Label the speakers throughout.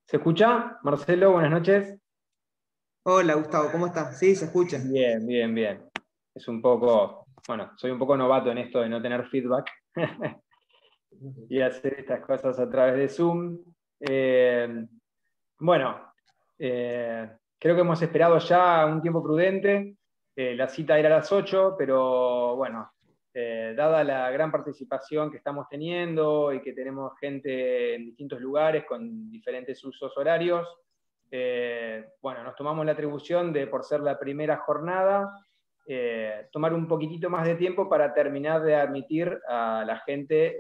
Speaker 1: ¿Se escucha? Marcelo, buenas noches.
Speaker 2: Hola Gustavo, ¿cómo estás? Sí, se escucha.
Speaker 1: Bien, bien, bien. Es un poco, bueno, soy un poco novato en esto de no tener feedback y hacer estas cosas a través de Zoom. Eh, bueno, creo que hemos esperado ya un tiempo prudente. La cita era a las 8, pero bueno, dada la gran participación que estamos teniendo y que tenemos gente en distintos lugares con diferentes usos horarios, bueno, nos tomamos la atribución de, por ser la primera jornada, tomar un poquitito más de tiempo para terminar de admitir a la gente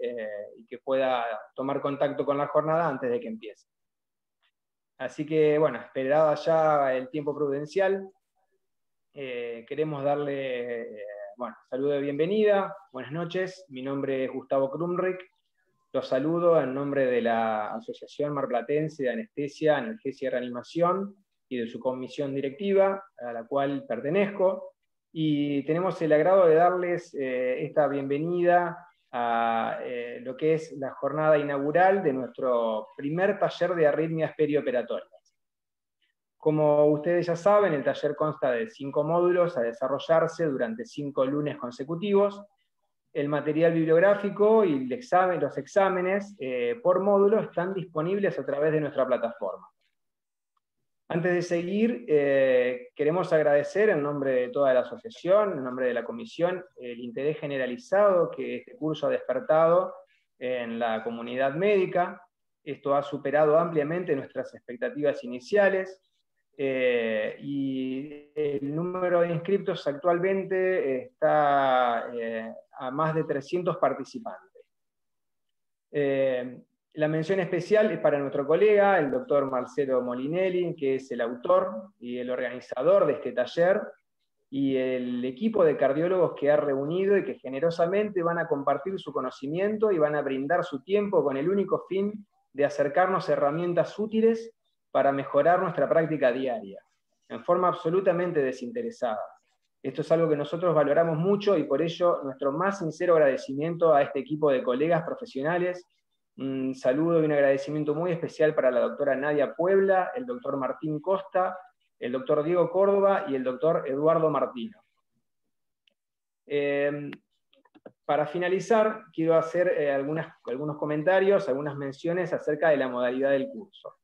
Speaker 1: y que pueda tomar contacto con la jornada antes de que empiece. Así que, bueno, esperado ya el tiempo prudencial, queremos darle, bueno, saludo de bienvenida, buenas noches, mi nombre es Gustavo Krumrich, los saludo en nombre de la Asociación Marplatense de Anestesia, Analgesia y Reanimación y de su comisión directiva, a la cual pertenezco, y tenemos el agrado de darles esta bienvenida a lo que es la jornada inaugural de nuestro primer taller de arritmias perioperatorias. Como ustedes ya saben, el taller consta de 5 módulos a desarrollarse durante 5 lunes consecutivos. El material bibliográfico y los exámenes por módulo están disponibles a través de nuestra plataforma. Antes de seguir, queremos agradecer en nombre de toda la asociación, en nombre de la comisión, el interés generalizado que este curso ha despertado en la comunidad médica. Esto ha superado ampliamente nuestras expectativas iniciales. Y el número de inscriptos actualmente está a más de 300 participantes. La mención especial es para nuestro colega, el doctor Marcelo Molinelli, que es el autor y el organizador de este taller, y el equipo de cardiólogos que ha reunido y que generosamente van a compartir su conocimiento y van a brindar su tiempo con el único fin de acercarnos herramientas útiles para mejorar nuestra práctica diaria, en forma absolutamente desinteresada. Esto es algo que nosotros valoramos mucho y por ello nuestro más sincero agradecimiento a este equipo de colegas profesionales. Un saludo y un agradecimiento muy especial para la doctora Nadia Puebla, el doctor Martín Costa, el doctor Diego Córdoba y el doctor Eduardo Martino. Para finalizar, quiero hacer algunos comentarios, algunas menciones acerca de la modalidad del curso.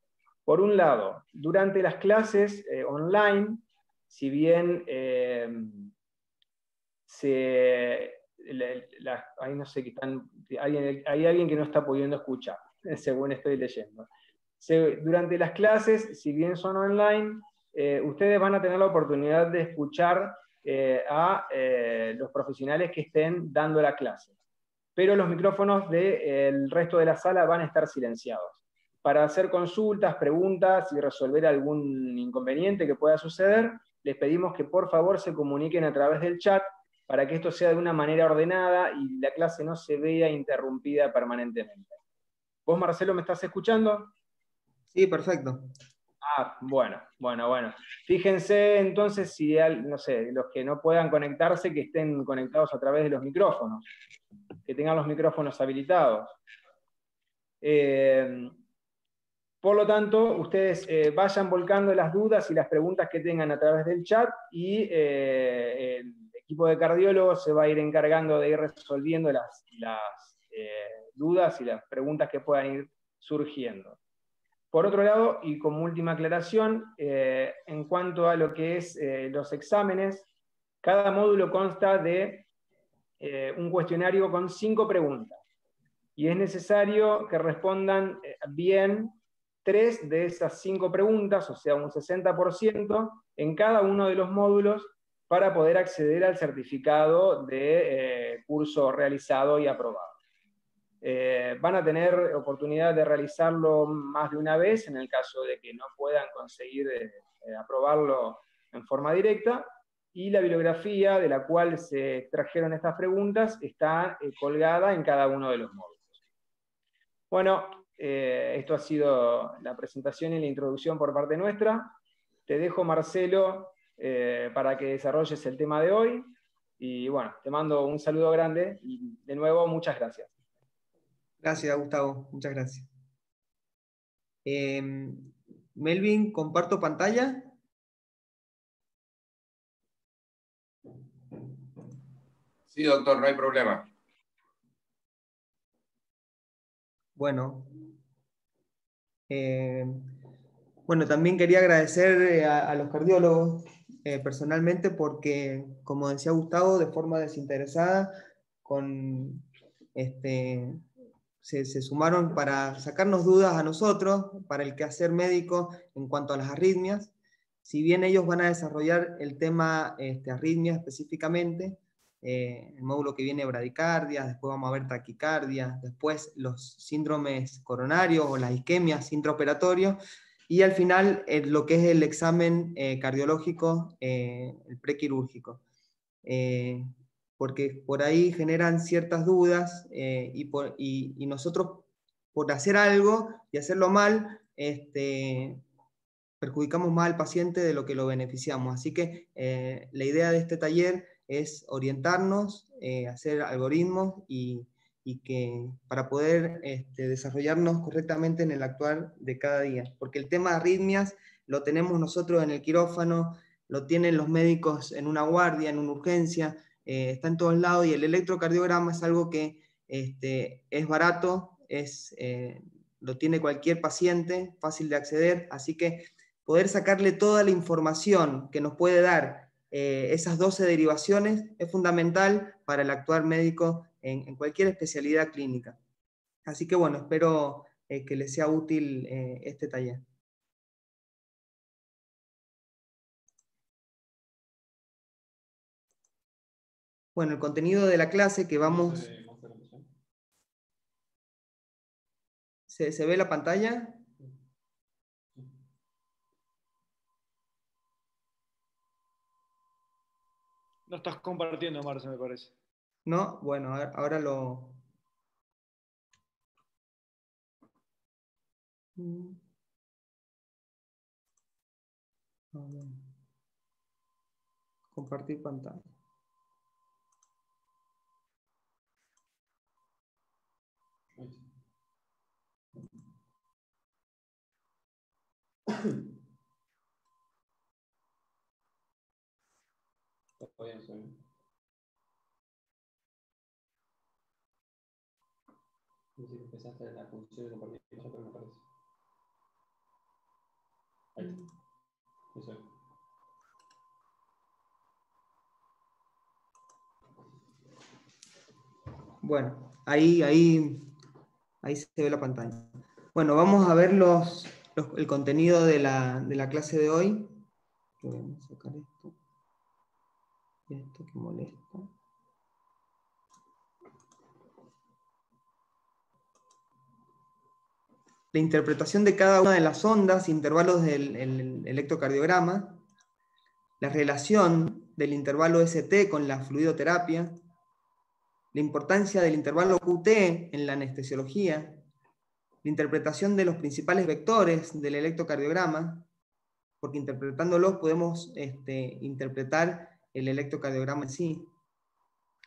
Speaker 1: Por un lado, durante las clases online, si bien ahí no sé, hay alguien que no está pudiendo escuchar, según estoy leyendo. Durante las clases, si bien son online, ustedes van a tener la oportunidad de escuchar a los profesionales que estén dando la clase, pero los micrófonos del resto de la sala van a estar silenciados. Para hacer consultas, preguntas y resolver algún inconveniente que pueda suceder, les pedimos que por favor se comuniquen a través del chat para que esto sea de una manera ordenada y la clase no se vea interrumpida permanentemente. ¿Vos, Marcelo, me estás escuchando?
Speaker 2: Sí, perfecto.
Speaker 1: Ah, bueno. Fíjense entonces si, no sé, los que no puedan conectarse, que estén conectados a través de los micrófonos, que tengan los micrófonos habilitados. Por lo tanto, ustedes vayan volcando las dudas y las preguntas que tengan a través del chat y el equipo de cardiólogos se va a ir encargando de ir resolviendo las dudas y las preguntas que puedan ir surgiendo. Por otro lado, y como última aclaración, en cuanto a lo que es los exámenes, cada módulo consta de un cuestionario con 5 preguntas. Y es necesario que respondan bien 3 de esas 5 preguntas, o sea, un 60% en cada uno de los módulos para poder acceder al certificado de curso realizado y aprobado. Van a tener oportunidad de realizarlo más de una vez en el caso de que no puedan conseguir aprobarlo en forma directa, y la bibliografía de la cual se extrajeron estas preguntas está colgada en cada uno de los módulos. Bueno, esto ha sido la presentación y la introducción por parte nuestra. Te dejo, Marcelo, para que desarrolles el tema de hoy, y bueno, te mando un saludo grande y de nuevo muchas gracias.
Speaker 2: Gracias, Gustavo. Muchas gracias. Melvin, ¿comparto pantalla?
Speaker 3: Sí, doctor, no hay problema.
Speaker 2: Bueno. Bueno, también quería agradecer a los cardiólogos personalmente porque, como decía Gustavo, de forma desinteresada, se sumaron para sacarnos dudas a nosotros, para el quehacer médico en cuanto a las arritmias. Si bien ellos van a desarrollar el tema arritmias específicamente, el módulo que viene bradicardia, después vamos a ver taquicardia, después los síndromes coronarios o las isquemias intraoperatorios, y al final lo que es el examen cardiológico, el prequirúrgico. Porque por ahí generan ciertas dudas y nosotros por hacer algo y hacerlo mal, perjudicamos más al paciente de lo que lo beneficiamos. Así que la idea de este taller es orientarnos, hacer algoritmos y que para poder desarrollarnos correctamente en el actuar de cada día. Porque el tema de arritmias lo tenemos nosotros en el quirófano, lo tienen los médicos en una guardia, en una urgencia, está en todos lados, y el electrocardiograma es algo que es barato, lo tiene cualquier paciente, fácil de acceder, así que poder sacarle toda la información que nos puede dar esas 12 derivaciones es fundamental para el actuar médico en cualquier especialidad clínica. Así que bueno, espero que les sea útil este taller. Bueno, el contenido de la clase que vamos... ¿Se ve la pantalla?
Speaker 4: No estás compartiendo, Marce, me parece.
Speaker 2: No, bueno, ahora lo... Compartir pantalla.
Speaker 5: Empezaste la función de compartir pantalla, pero no aparece. Ahí está. Eso es.
Speaker 2: Bueno, ahí se ve la pantalla. Bueno, vamos a ver el contenido de la clase de hoy. Voy a sacar esto. Esto que molesta. La interpretación de cada una de las ondas, intervalos del electrocardiograma, la relación del intervalo ST con la fluidoterapia, la importancia del intervalo QT en la anestesiología, la interpretación de los principales vectores del electrocardiograma, porque interpretándolos podemos interpretar el electrocardiograma en sí,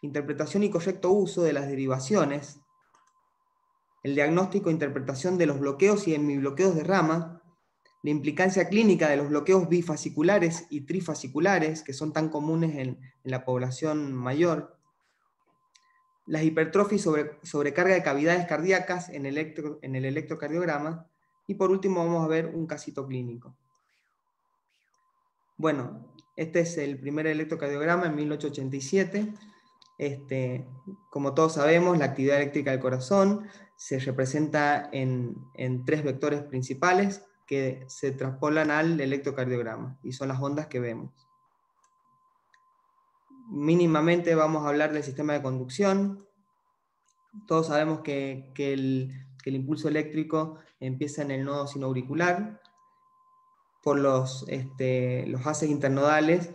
Speaker 2: interpretación y correcto uso de las derivaciones, el diagnóstico e interpretación de los bloqueos y hemibloqueos de rama, la implicancia clínica de los bloqueos bifasciculares y trifasciculares, que son tan comunes en la población mayor, las hipertrofias y sobrecarga de cavidades cardíacas en el electrocardiograma, y por último vamos a ver un casito clínico. Bueno, este es el primer electrocardiograma en 1887. Como todos sabemos, la actividad eléctrica del corazón se representa en 3 vectores principales que se traspolan al electrocardiograma, y son las ondas que vemos. Mínimamente vamos a hablar del sistema de conducción. Todos sabemos que el impulso eléctrico empieza en el nodo sinoauricular, por los haces internodales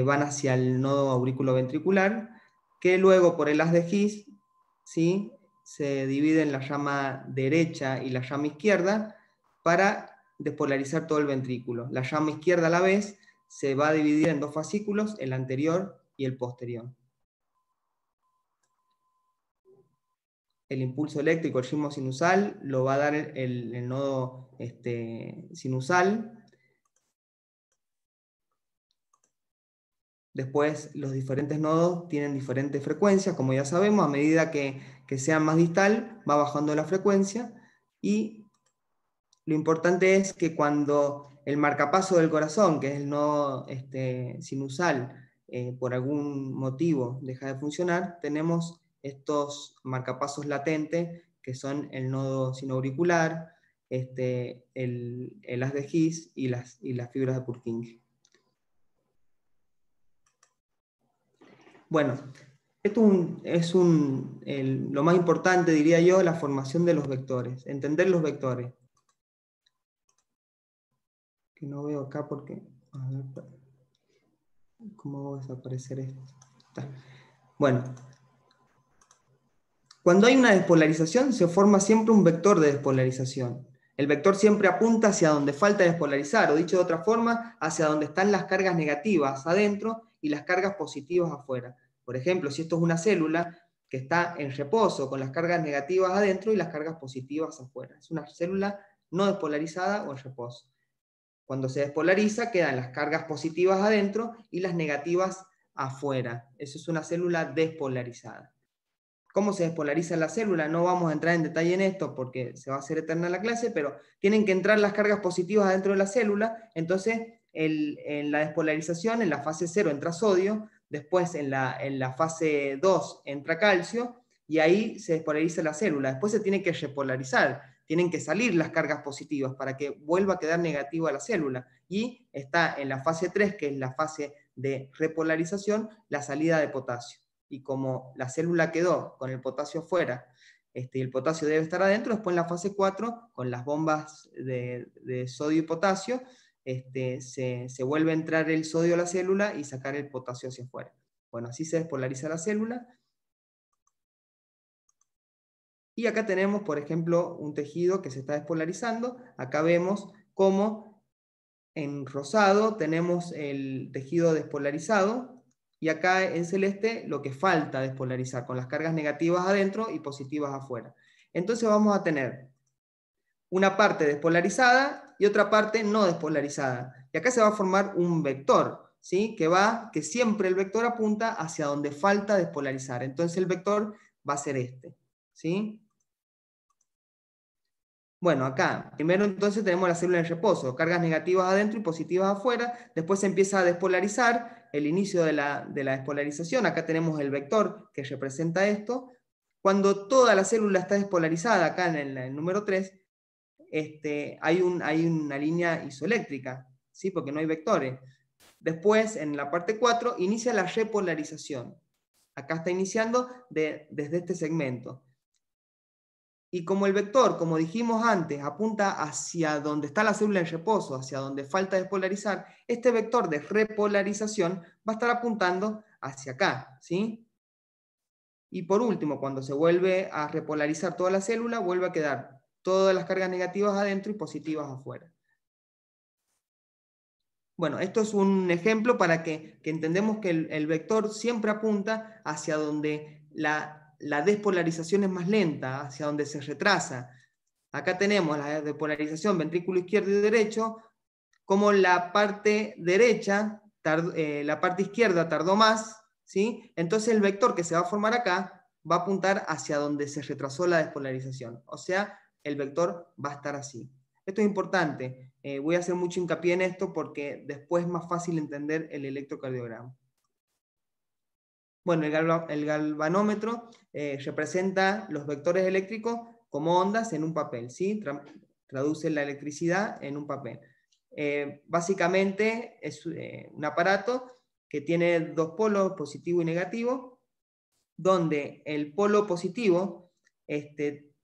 Speaker 2: van hacia el nodo auriculoventricular, que luego por el haz de His, ¿sí?, se divide en la rama derecha y la rama izquierda para despolarizar todo el ventrículo. La rama izquierda a la vez se va a dividir en 2 fascículos, el anterior y el posterior. el impulso eléctrico, el ritmo sinusal, lo va a dar el nodo sinusal. Después los diferentes nodos tienen diferentes frecuencias, como ya sabemos, a medida que sean más distal, va bajando la frecuencia, y lo importante es que cuando el marcapaso del corazón, que es el nodo sinusal, por algún motivo deja de funcionar, tenemos estos marcapasos latentes, que son el nodo sinoauricular, el haz de His y las fibras de Purkinje. Bueno, esto es lo más importante, diría yo, la formación de los vectores, entender los vectores. Que no veo acá porque... A ver, ¿cómo va a desaparecer esto? Está. Bueno, cuando hay una despolarización se forma siempre un vector de despolarización. El vector siempre apunta hacia donde falta despolarizar, o dicho de otra forma, hacia donde están las cargas negativas adentro y las cargas positivas afuera. Por ejemplo, si esto es una célula que está en reposo con las cargas negativas adentro y las cargas positivas afuera. Es una célula no despolarizada o en reposo. Cuando se despolariza quedan las cargas positivas adentro y las negativas afuera. Eso es una célula despolarizada. ¿Cómo se despolariza la célula? No vamos a entrar en detalle en esto porque se va a hacer eterna la clase, pero tienen que entrar las cargas positivas adentro de la célula. Entonces, en la despolarización, en la fase 0 entra sodio, después en la fase 2 entra calcio, y ahí se despolariza la célula. Después se tiene que repolarizar, tienen que salir las cargas positivas para que vuelva a quedar negativa la célula. Y está en la fase 3, que es la fase de repolarización, la salida de potasio. Y como la célula quedó con el potasio afuera, y el potasio debe estar adentro, después en la fase 4, con las bombas de sodio y potasio, se vuelve a entrar el sodio a la célula y sacar el potasio hacia afuera. Bueno, así se despolariza la célula. Y acá tenemos, por ejemplo, un tejido que se está despolarizando. Acá vemos cómo en rosado tenemos el tejido despolarizado, y acá en celeste lo que falta despolarizar, con las cargas negativas adentro y positivas afuera. Entonces vamos a tener una parte despolarizada y otra parte no despolarizada. Y acá se va a formar un vector, ¿sí? Que siempre el vector apunta hacia donde falta despolarizar. Entonces el vector va a ser este, ¿sí? Bueno, acá, primero entonces tenemos la célula en reposo, cargas negativas adentro y positivas afuera, después se empieza a despolarizar, el inicio de la despolarización, acá tenemos el vector que representa esto. Cuando toda la célula está despolarizada, acá en el número 3, hay una línea isoeléctrica, ¿sí? Porque no hay vectores. Después, en la parte 4, inicia la repolarización. Acá está iniciando desde este segmento. Y como el vector, como dijimos antes, apunta hacia donde está la célula en reposo, hacia donde falta despolarizar, este vector de repolarización va a estar apuntando hacia acá, ¿sí? Y por último, cuando se vuelve a repolarizar toda la célula, vuelve a quedar todas las cargas negativas adentro y positivas afuera. Bueno, esto es un ejemplo para que entendemos que el vector siempre apunta hacia donde la despolarización es más lenta, hacia donde se retrasa. Acá tenemos la despolarización ventrículo izquierdo y derecho, como la parte derecha, la parte izquierda tardó más, ¿sí? Entonces el vector que se va a formar acá va a apuntar hacia donde se retrasó la despolarización. O sea, el vector va a estar así. Esto es importante. Voy a hacer mucho hincapié en esto porque después es más fácil entender el electrocardiograma. Bueno, el galvanómetro representa los vectores eléctricos como ondas en un papel, ¿sí? Traduce la electricidad en un papel. Básicamente es un aparato que tiene dos polos, positivo y negativo, donde el polo positivo,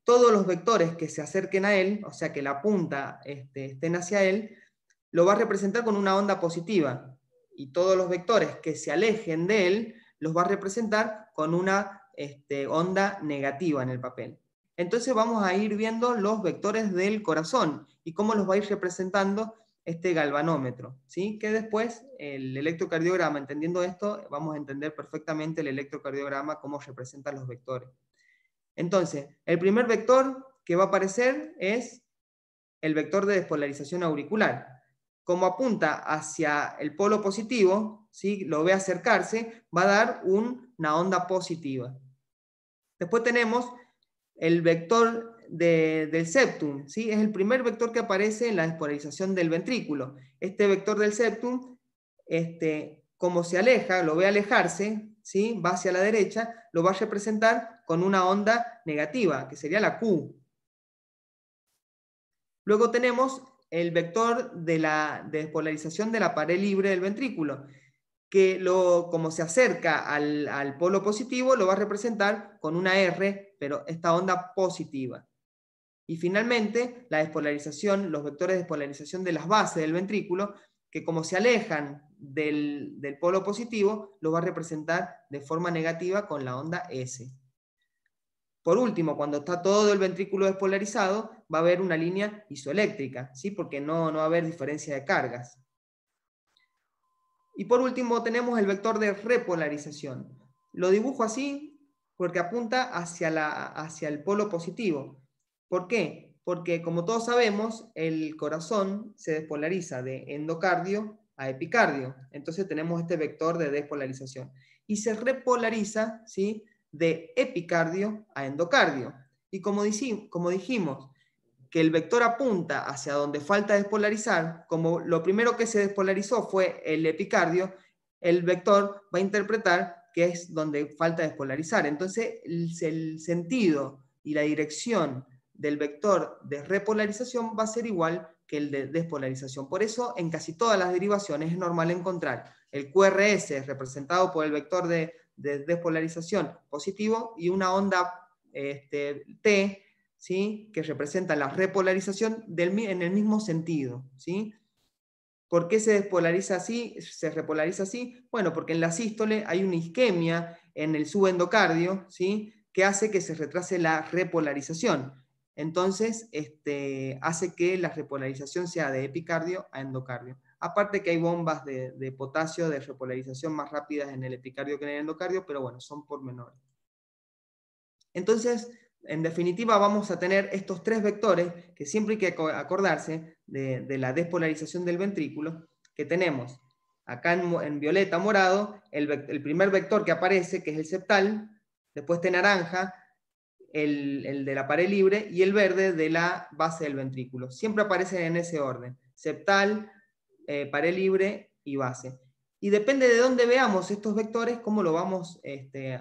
Speaker 2: todos los vectores que se acerquen a él, o sea que la punta estén hacia él, lo va a representar con una onda positiva, y todos los vectores que se alejen de él los va a representar con una onda negativa en el papel. Entonces vamos a ir viendo los vectores del corazón y cómo los va a ir representando este galvanómetro, ¿sí? Que después el electrocardiograma, entendiendo esto, vamos a entender perfectamente el electrocardiograma, cómo representan los vectores. Entonces, el primer vector que va a aparecer es el vector de despolarización auricular. Como apunta hacia el polo positivo, ¿sí? Lo ve acercarse, va a dar una onda positiva. Después tenemos el vector del septum, ¿sí? Es el primer vector que aparece en la despolarización del ventrículo. Este vector del septum, como se aleja, lo ve alejarse, ¿sí? Va hacia la derecha, lo va a representar con una onda negativa, que sería la Q. Luego tenemos el vector de despolarización de la pared libre del ventrículo, que como se acerca al polo positivo, lo va a representar con una R, pero esta onda positiva. Y finalmente, la despolarización, los vectores de despolarización de las bases del ventrículo, que como se alejan del polo positivo, lo va a representar de forma negativa con la onda S. Por último, cuando está todo el ventrículo despolarizado, va a haber una línea isoeléctrica, ¿sí? Porque no va a haber diferencia de cargas. Y por último tenemos el vector de repolarización. Lo dibujo así porque apunta hacia el polo positivo. ¿Por qué? Porque como todos sabemos, el corazón se despolariza de endocardio a epicardio. Entonces tenemos este vector de despolarización. Y se repolariza, ¿sí?, de epicardio a endocardio. Y como dijimos, que el vector apunta hacia donde falta despolarizar, como lo primero que se despolarizó fue el epicardio, el vector va a interpretar que es donde falta despolarizar. Entonces, el sentido y la dirección del vector de repolarización va a ser igual que el de despolarización. Por eso, en casi todas las derivaciones es normal encontrar el QRS representado por el vector de despolarización positivo y una onda T, ¿sí?, que representa la repolarización en el mismo sentido, ¿sí? ¿Por qué se despolariza así? Se repolariza así. Bueno, porque en la sístole hay una isquemia en el subendocardio, ¿sí?, que hace que se retrase la repolarización. Entonces, hace que la repolarización sea de epicardio a endocardio. Aparte que hay bombas de potasio de repolarización más rápidas en el epicardio que en el endocardio, pero bueno, son pormenores. Entonces, en definitiva, vamos a tener estos tres vectores que siempre hay que acordarse de la despolarización del ventrículo, que tenemos acá en violeta morado, el primer vector que aparece, que es el septal, después de naranja, el de la pared libre, y el verde de la base del ventrículo. Siempre aparecen en ese orden: septal, pared libre y base. Y depende de dónde veamos estos vectores, cómo lo vamos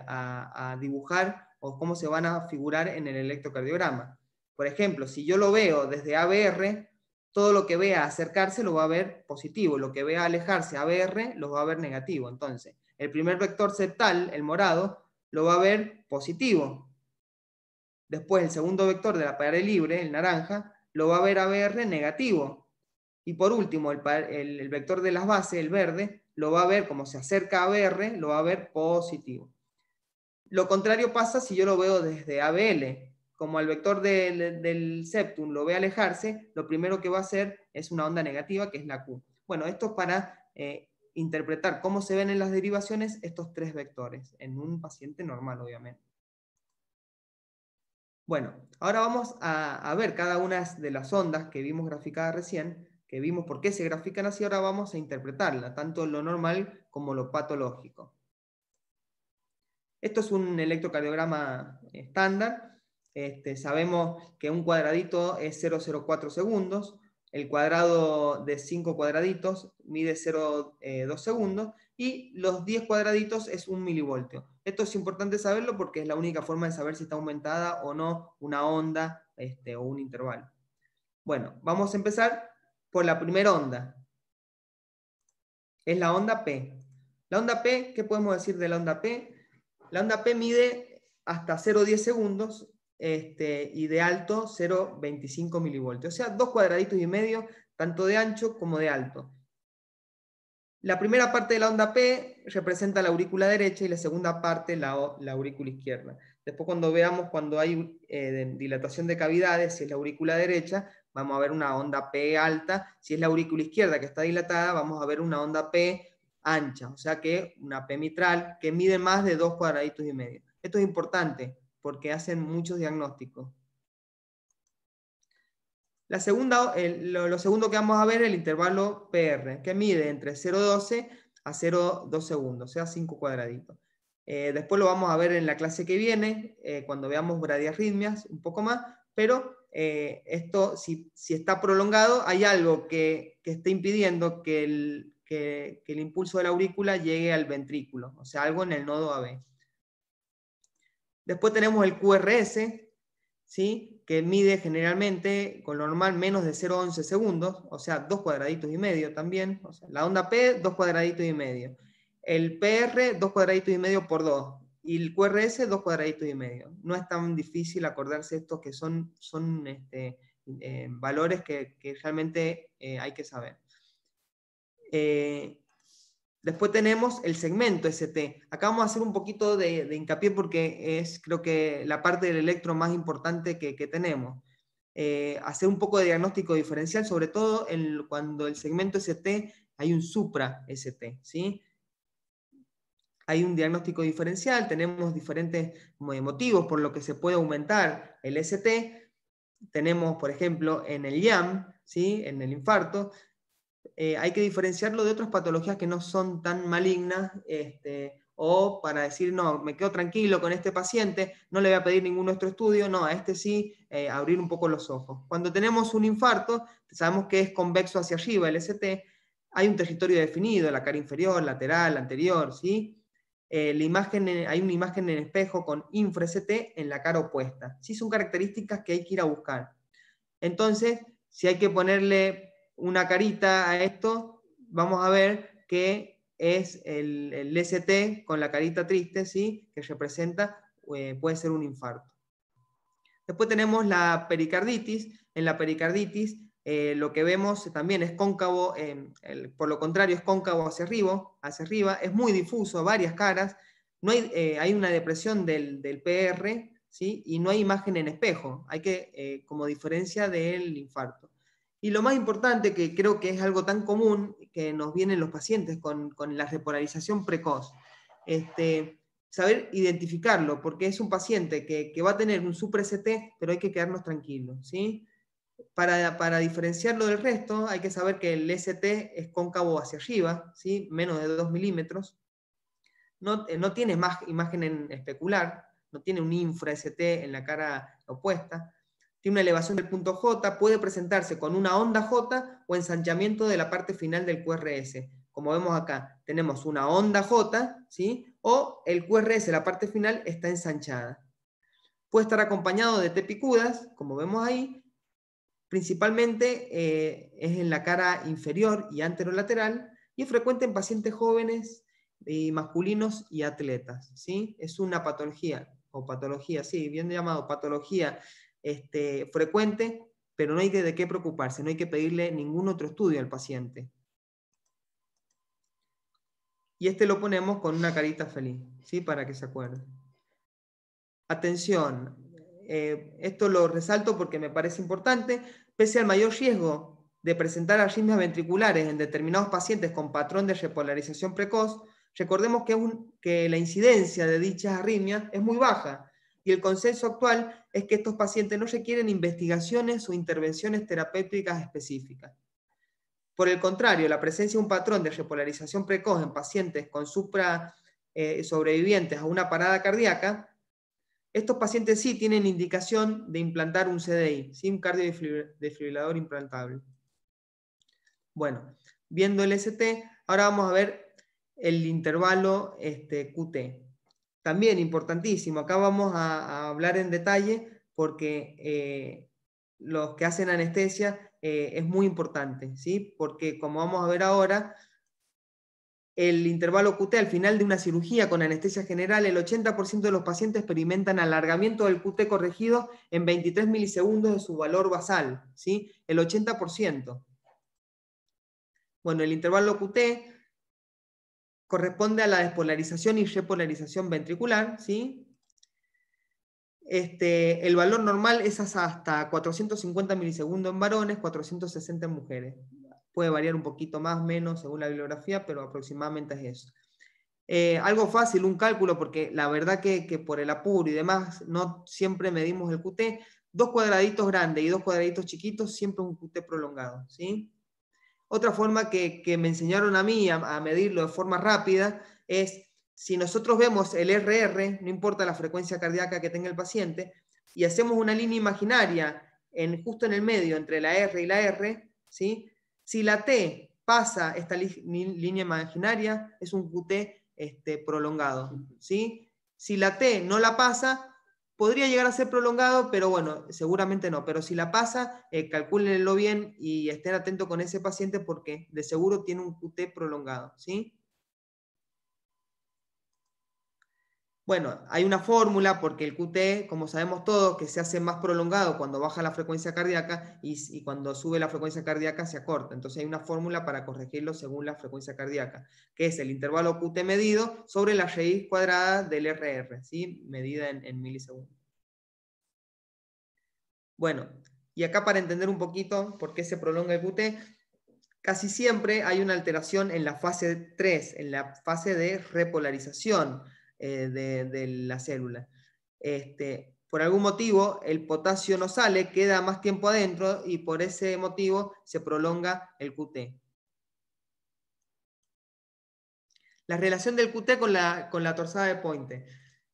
Speaker 2: a dibujar o cómo se van a figurar en el electrocardiograma. Por ejemplo, si yo lo veo desde ABR, todo lo que vea acercarse lo va a ver positivo, lo que vea alejarse ABR lo va a ver negativo. Entonces, el primer vector septal, el morado, lo va a ver positivo. Después, el segundo vector de la pared libre, el naranja, lo va a ver ABR negativo. Y por último, el vector de las bases, el verde, lo va a ver, como se acerca a ABR, lo va a ver positivo. Lo contrario pasa si yo lo veo desde ABL. Como el vector del septum lo ve alejarse, lo primero que va a hacer es una onda negativa, que es la Q. Bueno, esto es para interpretar cómo se ven en las derivaciones estos tres vectores, en un paciente normal, obviamente. Bueno, ahora vamos a ver cada una de las ondas que vimos graficadas recién, que vimos por qué se grafican así. Ahora vamos a interpretarla, tanto lo normal como lo patológico. Esto es un electrocardiograma estándar. Sabemos que un cuadradito es 0,04 segundos, el cuadrado de 5 cuadraditos mide 0,2 segundos, y los 10 cuadraditos es 1 milivoltio. Esto es importante saberlo porque es la única forma de saber si está aumentada o no una onda o un intervalo. Bueno, vamos a empezar por la primera onda. Es la onda P. La onda P, ¿qué podemos decir de la onda P? La onda P mide hasta 0,10 segundos y de alto 0,25 milivoltios. O sea, 2 cuadraditos y medio, tanto de ancho como de alto. La primera parte de la onda P representa la aurícula derecha y la segunda parte la aurícula izquierda. Después cuando hay dilatación de cavidades, si es la aurícula derecha, vamos a ver una onda P alta. Si es la aurícula izquierda que está dilatada, vamos a ver una onda P ancha, o sea que una P mitral que mide más de 2 cuadraditos y medio. Esto es importante porque hacen muchos diagnósticos. La segunda, lo segundo que vamos a ver es el intervalo PR, que mide entre 0,12 a 0,2 segundos, o sea, 5 cuadraditos. Después lo vamos a ver en la clase que viene, cuando veamos bradiarritmias, un poco más, pero esto, si está prolongado, hay algo que esté impidiendo que el impulso de la aurícula llegue al ventrículo, o sea, algo en el nodo AB. Después tenemos el QRS, ¿sí? Que mide generalmente, con lo normal, menos de 0,11 segundos, o sea, 2 cuadraditos y medio también. O sea, la onda P, 2 cuadraditos y medio. El PR, 2 cuadraditos y medio por 2. Y el QRS, 2 cuadraditos y medio. No es tan difícil acordarse estos que son valores que realmente hay que saber. Después tenemos el segmento ST. Acá vamos a hacer un poquito de hincapié porque es, creo que, la parte del electro más importante que tenemos. Hacer un poco de diagnóstico diferencial, sobre todo cuando el segmento ST hay un supra ST, ¿sí? Hay un diagnóstico diferencial, tenemos diferentes motivos por los que se puede aumentar el ST. Tenemos, por ejemplo, en el IAM, ¿sí? En el infarto, hay que diferenciarlo de otras patologías que no son tan malignas, o para decir, no, me quedo tranquilo con este paciente, no le voy a pedir ningún otro estudio, no, a este sí, abrir un poco los ojos. Cuando tenemos un infarto, sabemos que es convexo hacia arriba el ST, hay un territorio definido, la cara inferior, lateral, anterior, ¿sí? Hay una imagen en espejo con infra-ST en la cara opuesta. Sí, son características que hay que ir a buscar. Entonces, si hay que ponerle una carita a esto, vamos a ver que es el ST con la carita triste, ¿sí? Que representa, puede ser un infarto. Después tenemos la pericarditis. En la pericarditis lo que vemos también es cóncavo, por lo contrario es cóncavo hacia arriba, es muy difuso, varias caras, no hay una depresión del PR, ¿sí? Y no hay imagen en espejo, hay que, como diferencia del infarto. Y lo más importante, que creo que es algo tan común que nos vienen los pacientes con la repolarización precoz, saber identificarlo, porque es un paciente que va a tener un supra-ST, pero hay que quedarnos tranquilos, ¿sí? Para diferenciarlo del resto, hay que saber que el ST es cóncavo hacia arriba, ¿sí? Menos de 2 milímetros. No tiene más imagen en especular, no tiene un infra-ST en la cara opuesta. Tiene una elevación del punto J, puede presentarse con una onda J o ensanchamiento de la parte final del QRS. Como vemos acá, tenemos una onda J, ¿sí? O el QRS, la parte final, está ensanchada. Puede estar acompañado de T picudas, como vemos ahí. Principalmente es en la cara inferior y anterolateral, y es frecuente en pacientes jóvenes, masculinos y atletas, ¿sí? Es una patología, sí, bien llamado patología frecuente, pero no hay de qué preocuparse, no hay que pedirle ningún otro estudio al paciente. Y lo ponemos con una carita feliz, ¿sí? Para que se acuerde. Atención, esto lo resalto porque me parece importante, pese al mayor riesgo de presentar arritmias ventriculares en determinados pacientes con patrón de repolarización precoz, recordemos que la incidencia de dichas arritmias es muy baja, y el consenso actual es que estos pacientes no requieren investigaciones o intervenciones terapéuticas específicas. Por el contrario, la presencia de un patrón de repolarización precoz en pacientes con sobrevivientes a una parada cardíaca, estos pacientes sí tienen indicación de implantar un CDI, ¿sí? Un cardiodesfibrilador implantable. Bueno, viendo el ST, ahora vamos a ver el intervalo QT. También importantísimo, acá vamos a hablar en detalle porque los que hacen anestesia es muy importante, ¿sí? Porque como vamos a ver ahora, el intervalo QT al final de una cirugía con anestesia general, el 80% de los pacientes experimentan alargamiento del QT corregido en 23 milisegundos de su valor basal, ¿sí? El 80%. Bueno, el intervalo QT corresponde a la despolarización y repolarización ventricular, ¿sí? El valor normal es hasta 450 milisegundos en varones, 460 en mujeres. Puede variar un poquito más, menos, según la bibliografía, pero aproximadamente es eso. Algo fácil, un cálculo, porque la verdad que por el apuro y demás, no siempre medimos el QT. 2 cuadraditos grandes y 2 cuadraditos chiquitos, siempre un QT prolongado, ¿sí? Otra forma que me enseñaron a mí a medirlo de forma rápida es, si nosotros vemos el RR, no importa la frecuencia cardíaca que tenga el paciente, y hacemos una línea imaginaria justo en el medio entre la R y la R, ¿sí? Si la T pasa esta línea imaginaria, es un QT prolongado, ¿sí? Si la T no la pasa, podría llegar a ser prolongado, pero bueno, seguramente no. Pero si la pasa, calcúlenlo bien y estén atentos con ese paciente porque de seguro tiene un QT prolongado, ¿sí? Bueno, hay una fórmula porque el QT, como sabemos todos, que se hace más prolongado cuando baja la frecuencia cardíaca y cuando sube la frecuencia cardíaca se acorta. Entonces hay una fórmula para corregirlo según la frecuencia cardíaca, que es el intervalo QT medido sobre la raíz cuadrada del RR, ¿sí? Medida en milisegundos. Bueno, y acá para entender un poquito por qué se prolonga el QT, casi siempre hay una alteración en la fase 3, en la fase de repolarización de la célula. Por algún motivo el potasio no sale, queda más tiempo adentro y por ese motivo se prolonga el QT. La relación del QT con la torsada de Pointe.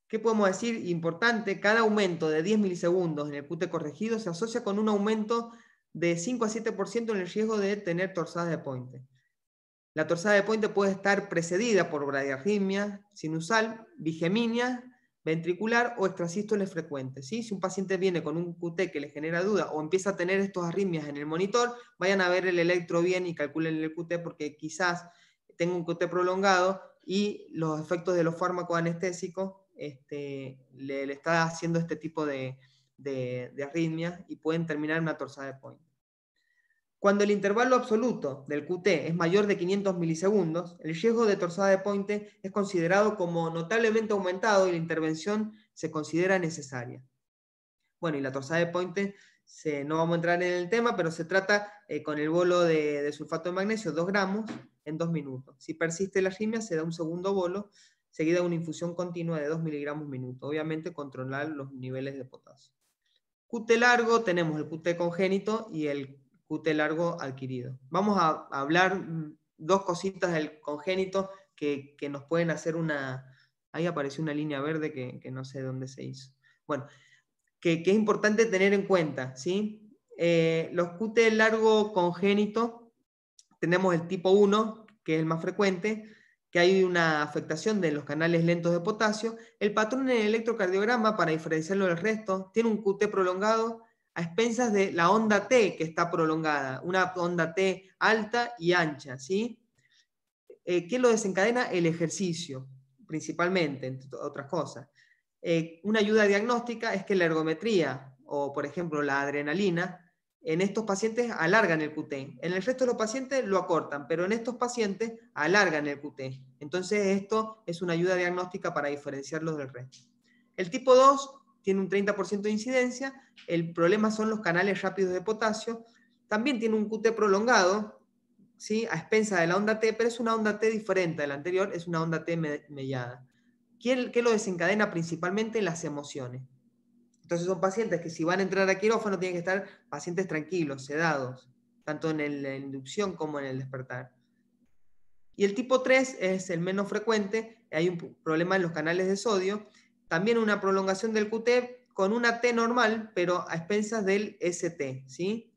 Speaker 2: ¿Qué podemos decir? Importante, cada aumento de 10 milisegundos en el QT corregido se asocia con un aumento de 5 a 7% en el riesgo de tener torsadas de Pointe. La torsada de Pointe puede estar precedida por bradiarritmia sinusal, bigeminia, ventricular o extrasístoles frecuentes, ¿sí? Si un paciente viene con un QT que le genera duda o empieza a tener estos arritmias en el monitor, vayan a ver el electro bien y calculen el QT porque quizás tenga un QT prolongado y los efectos de los fármacos anestésicos le está haciendo este tipo de arritmias y pueden terminar en una torsada de Pointe. Cuando el intervalo absoluto del QT es mayor de 500 milisegundos, el riesgo de torsada de Pointe es considerado como notablemente aumentado y la intervención se considera necesaria. Bueno, y la torsada de Pointe, no vamos a entrar en el tema, pero se trata con el bolo de sulfato de magnesio, 2 gramos en 2 minutos. Si persiste la arritmia, se da un segundo bolo, seguida de una infusión continua de 2 miligramos minuto. Obviamente, controlar los niveles de potasio. QT largo, tenemos el QT congénito y el QT largo adquirido. Vamos a hablar 2 cositas del congénito que nos pueden hacer una... Ahí apareció una línea verde que no sé dónde se hizo. Bueno, que es importante tener en cuenta, ¿sí? Los QT largo congénito, tenemos el tipo 1, que es el más frecuente, que hay una afectación de los canales lentos de potasio. El patrón en el electrocardiograma, para diferenciarlo del resto, tiene un QT prolongado a expensas de la onda T que está prolongada, una onda T alta y ancha, ¿sí? ¿Qué lo desencadena? El ejercicio, principalmente, entre otras cosas. Una ayuda diagnóstica es que la ergometría, o por ejemplo la adrenalina, en estos pacientes alargan el QT. En el resto de los pacientes lo acortan, pero en estos pacientes alargan el QT. Entonces esto es una ayuda diagnóstica para diferenciarlos del resto. El tipo 2 tiene un 30% de incidencia. El problema son los canales rápidos de potasio. También tiene un QT prolongado, ¿sí? A expensa de la onda T, pero es una onda T diferente a la anterior, es una onda T mellada. ¿Qué lo desencadena principalmente? Las emociones. Entonces son pacientes que si van a entrar a quirófano tienen que estar pacientes tranquilos, sedados, tanto en la inducción como en el despertar. Y el tipo 3 es el menos frecuente, hay un problema en los canales de sodio, también una prolongación del QT con una T normal, pero a expensas del ST, ¿sí?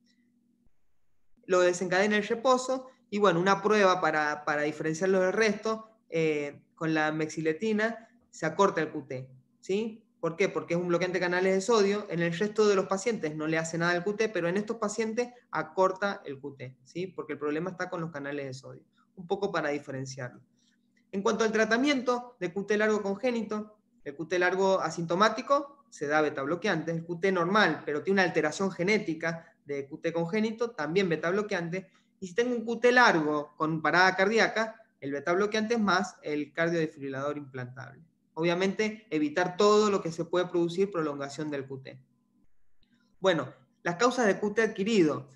Speaker 2: Lo desencadena el reposo, y bueno, una prueba para diferenciarlo del resto, con la mexiletina se acorta el QT, ¿sí? ¿Por qué? Porque es un bloqueante de canales de sodio. En el resto de los pacientes no le hace nada al QT, pero en estos pacientes acorta el QT, ¿sí? Porque el problema está con los canales de sodio. Un poco para diferenciarlo. En cuanto al tratamiento de QT largo congénito, el QT largo asintomático se da beta bloqueante, el QT normal, pero tiene una alteración genética de QT congénito, también beta bloqueante, y si tengo un QT largo con parada cardíaca, el beta bloqueante es más el cardiodesfibrilador implantable. Obviamente, evitar todo lo que se puede producir prolongación del QT. Bueno, las causas de QT adquirido.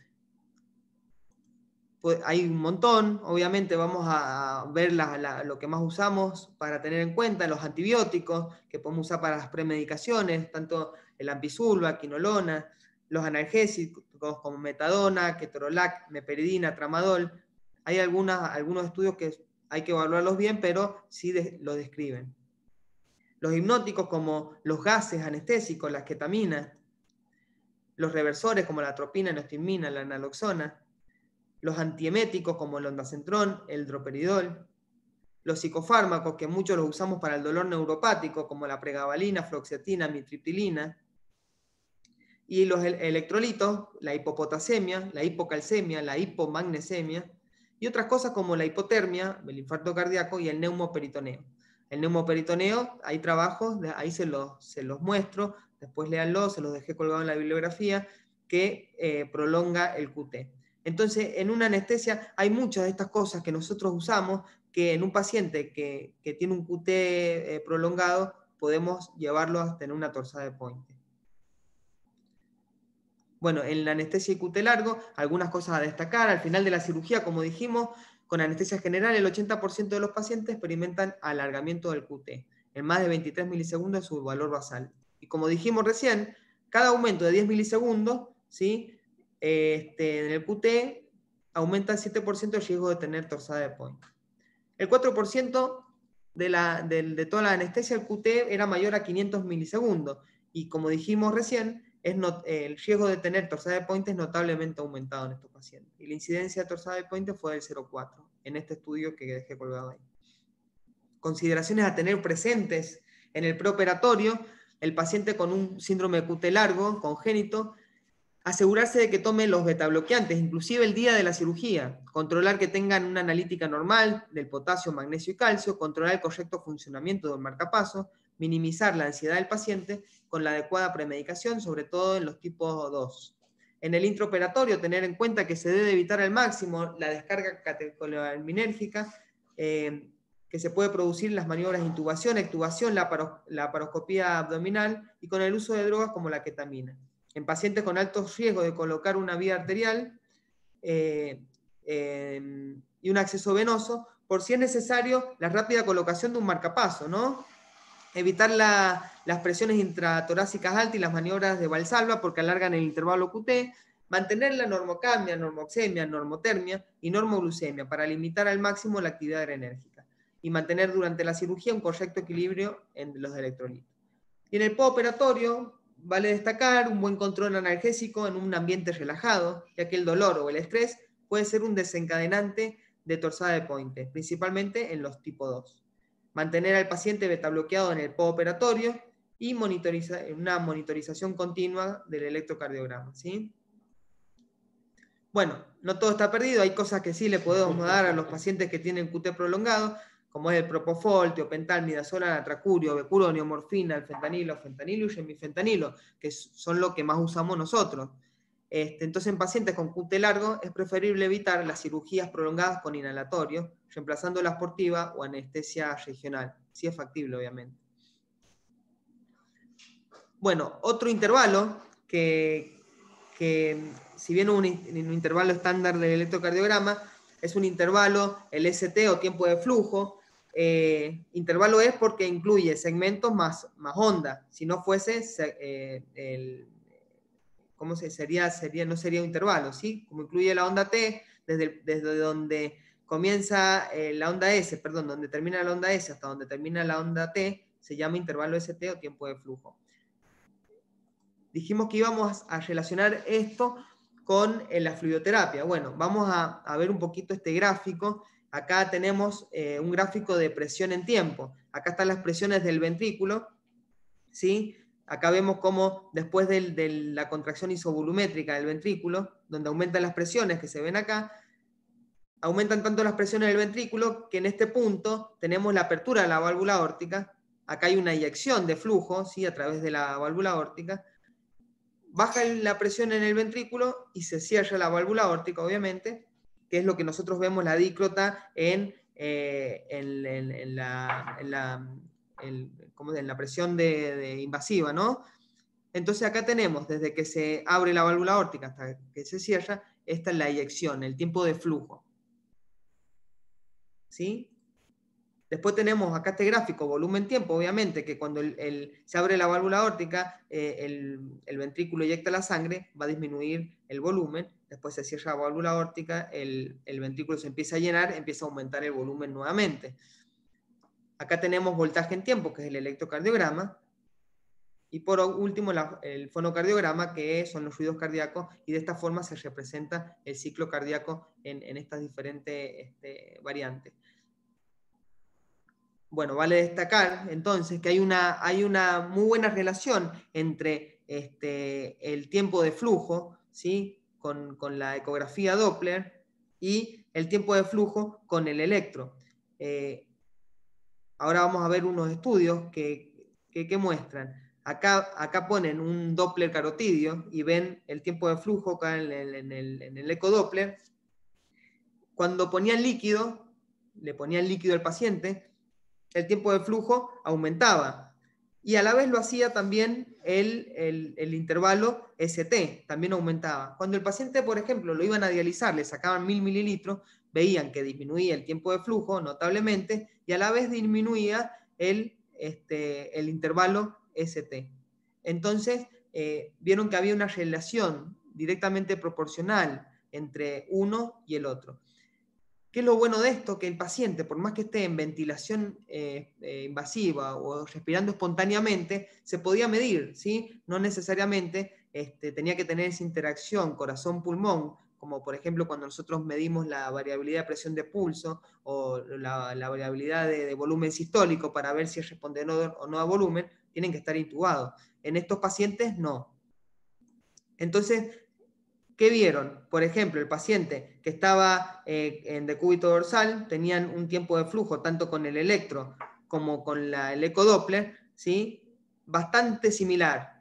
Speaker 2: hay un montón, obviamente vamos a ver lo que más usamos para tener en cuenta, los antibióticos que podemos usar para las premedicaciones, tanto el ampicilina, quinolona, los analgésicos como metadona, ketorolac, meperidina, tramadol. Hay algunos estudios que hay que evaluarlos bien, pero sí lo describen. Los hipnóticos como los gases anestésicos, las ketaminas, los reversores como la atropina, la estimina, la naloxona, los antieméticos como el ondansetron, el droperidol, los psicofármacos que muchos los usamos para el dolor neuropático como la pregabalina, fluoxetina, mitriptilina, y los electrolitos, la hipopotasemia, la hipocalcemia, la hipomagnesemia, y otras cosas como la hipotermia, el infarto cardíaco y el neumoperitoneo. El neumoperitoneo, hay trabajos, ahí se los muestro, después léanlo, se los dejé colgado en la bibliografía, que prolonga el QT. Entonces, en una anestesia hay muchas de estas cosas que nosotros usamos, que en un paciente que tiene un QT prolongado, podemos llevarlo a tener una torsada de Pointe. Bueno, en la anestesia y QT largo, algunas cosas a destacar. Al final de la cirugía, como dijimos, con anestesia general, el 80% de los pacientes experimentan alargamiento del QT, en más de 23 milisegundos de su valor basal. Y como dijimos recién, cada aumento de 10 milisegundos, ¿sí? En el QT aumenta el 7% el riesgo de tener torsada de Pointe. El 4% de toda la anestesia, el QT era mayor a 500 milisegundos. Y como dijimos recién, el riesgo de tener torsada de Pointe es notablemente aumentado en estos pacientes. Y la incidencia de torsada de Pointe fue del 0,4 en este estudio que dejé colgado ahí. Consideraciones a tener presentes en el preoperatorio: el paciente con un síndrome de QT largo, congénito, asegurarse de que tome los betabloqueantes, inclusive el día de la cirugía, controlar que tengan una analítica normal del potasio, magnesio y calcio, controlar el correcto funcionamiento del marcapaso, minimizar la ansiedad del paciente con la adecuada premedicación, sobre todo en los tipos 2. En el intraoperatorio, tener en cuenta que se debe evitar al máximo la descarga catecolinérgica que se puede producir en las maniobras de intubación, extubación, la laparoscopía abdominal y con el uso de drogas como la ketamina. En pacientes con altos riesgos de colocar una vía arterial y un acceso venoso, por si es necesario, la rápida colocación de un marcapaso, ¿no? Evitar las presiones intratorácicas altas y las maniobras de Valsalva porque alargan el intervalo QT, mantener la normocapnia, normoxemia, normotermia y normoglucemia para limitar al máximo la actividad adrenérgica y mantener durante la cirugía un correcto equilibrio en los electrolitos. Y en el postoperatorio, vale destacar un buen control analgésico en un ambiente relajado, ya que el dolor o el estrés puede ser un desencadenante de torsada de Pointe, principalmente en los tipo 2. Mantener al paciente betabloqueado en el postoperatorio y una monitorización continua del electrocardiograma, ¿sí? Bueno, no todo está perdido, hay cosas que sí le podemos dar a los pacientes que tienen QT prolongado, como es el propofol, tiopental, midazolam, atracurio, becuronio, morfina, el fentanilo y remifentanilo, que son lo que más usamos nosotros. Entonces, en pacientes con QT largo es preferible evitar las cirugías prolongadas con inhalatorio, reemplazando la asportiva o anestesia regional, si es factible, obviamente. Bueno, otro intervalo que si bien un intervalo estándar del electrocardiograma, es un intervalo, el ST o tiempo de flujo. Intervalo es porque incluye segmentos más onda. Si no fuese, ¿cómo sería? No sería un intervalo, ¿sí? Como incluye la onda T, desde donde comienza la onda S, perdón, donde termina la onda S hasta donde termina la onda T, se llama intervalo ST o tiempo de flujo. Dijimos que íbamos a relacionar esto con la fluidoterapia. Bueno, vamos a ver un poquito este gráfico. Acá tenemos un gráfico de presión en tiempo. Acá están las presiones del ventrículo, ¿sí? Acá vemos cómo después de la contracción isovolumétrica del ventrículo, donde aumentan las presiones que se ven acá, aumentan tanto las presiones del ventrículo que en este punto tenemos la apertura de la válvula aórtica. Acá hay una eyección de flujo, ¿sí? A través de la válvula aórtica. Baja la presión en el ventrículo y se cierra la válvula aórtica, obviamente, que es lo que nosotros vemos la dícrota en la presión invasiva, ¿no? Entonces acá tenemos, desde que se abre la válvula aórtica hasta que se cierra, esta es la eyección, el tiempo de flujo. ¿Sí? Después tenemos acá este gráfico, volumen-tiempo, obviamente, que cuando se abre la válvula aórtica, el ventrículo eyecta la sangre, va a disminuir el volumen, después se cierra la válvula aórtica, el ventrículo se empieza a llenar, empieza a aumentar el volumen nuevamente. Acá tenemos voltaje en tiempo, que es el electrocardiograma, y por último el fonocardiograma, que son los ruidos cardíacos, y de esta forma se representa el ciclo cardíaco en estas diferentes variantes. Bueno, vale destacar entonces que hay una muy buena relación entre el tiempo de flujo, ¿sí? con la ecografía Doppler y el tiempo de flujo con el electro. Ahora vamos a ver unos estudios que muestran. Acá ponen un Doppler carotidio y ven el tiempo de flujo acá en el ecodoppler. Cuando ponían líquido, le ponían líquido al paciente, el tiempo de flujo aumentaba. Y a la vez lo hacía también el intervalo ST, también aumentaba. Cuando el paciente, por ejemplo, lo iban a dializar, le sacaban 1000 mililitros, veían que disminuía el tiempo de flujo notablemente y a la vez disminuía el intervalo ST. Entonces, vieron que había una relación directamente proporcional entre uno y el otro. ¿Qué es lo bueno de esto? Que el paciente, por más que esté en ventilación invasiva o respirando espontáneamente, se podía medir, ¿sí? No necesariamente tenía que tener esa interacción corazón-pulmón, como por ejemplo cuando nosotros medimos la variabilidad de presión de pulso o la variabilidad de volumen sistólico para ver si responde o no a volumen, tienen que estar intubados. En estos pacientes no. Entonces, ¿qué vieron? Por ejemplo, el paciente que estaba en decúbito dorsal tenían un tiempo de flujo tanto con el electro como con el ecodoppler, ¿sí? Bastante similar.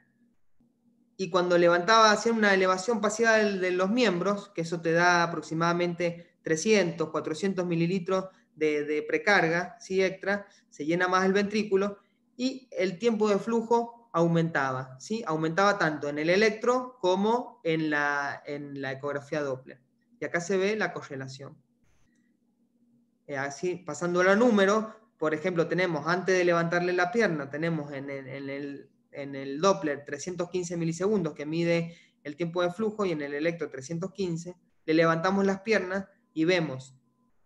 Speaker 2: Y cuando levantaba, hacían una elevación pasiva de los miembros, que eso te da aproximadamente 300, 400 mililitros de precarga, ¿sí? Extra, se llena más el ventrículo, y el tiempo de flujo aumentaba, ¿sí? Aumentaba tanto en el electro como en la ecografía Doppler. Y acá se ve la correlación. Así, pasando a los números, por ejemplo, tenemos, antes de levantarle la pierna, tenemos en el Doppler 315 milisegundos que mide el tiempo de flujo y en el electro 315. Le levantamos las piernas y vemos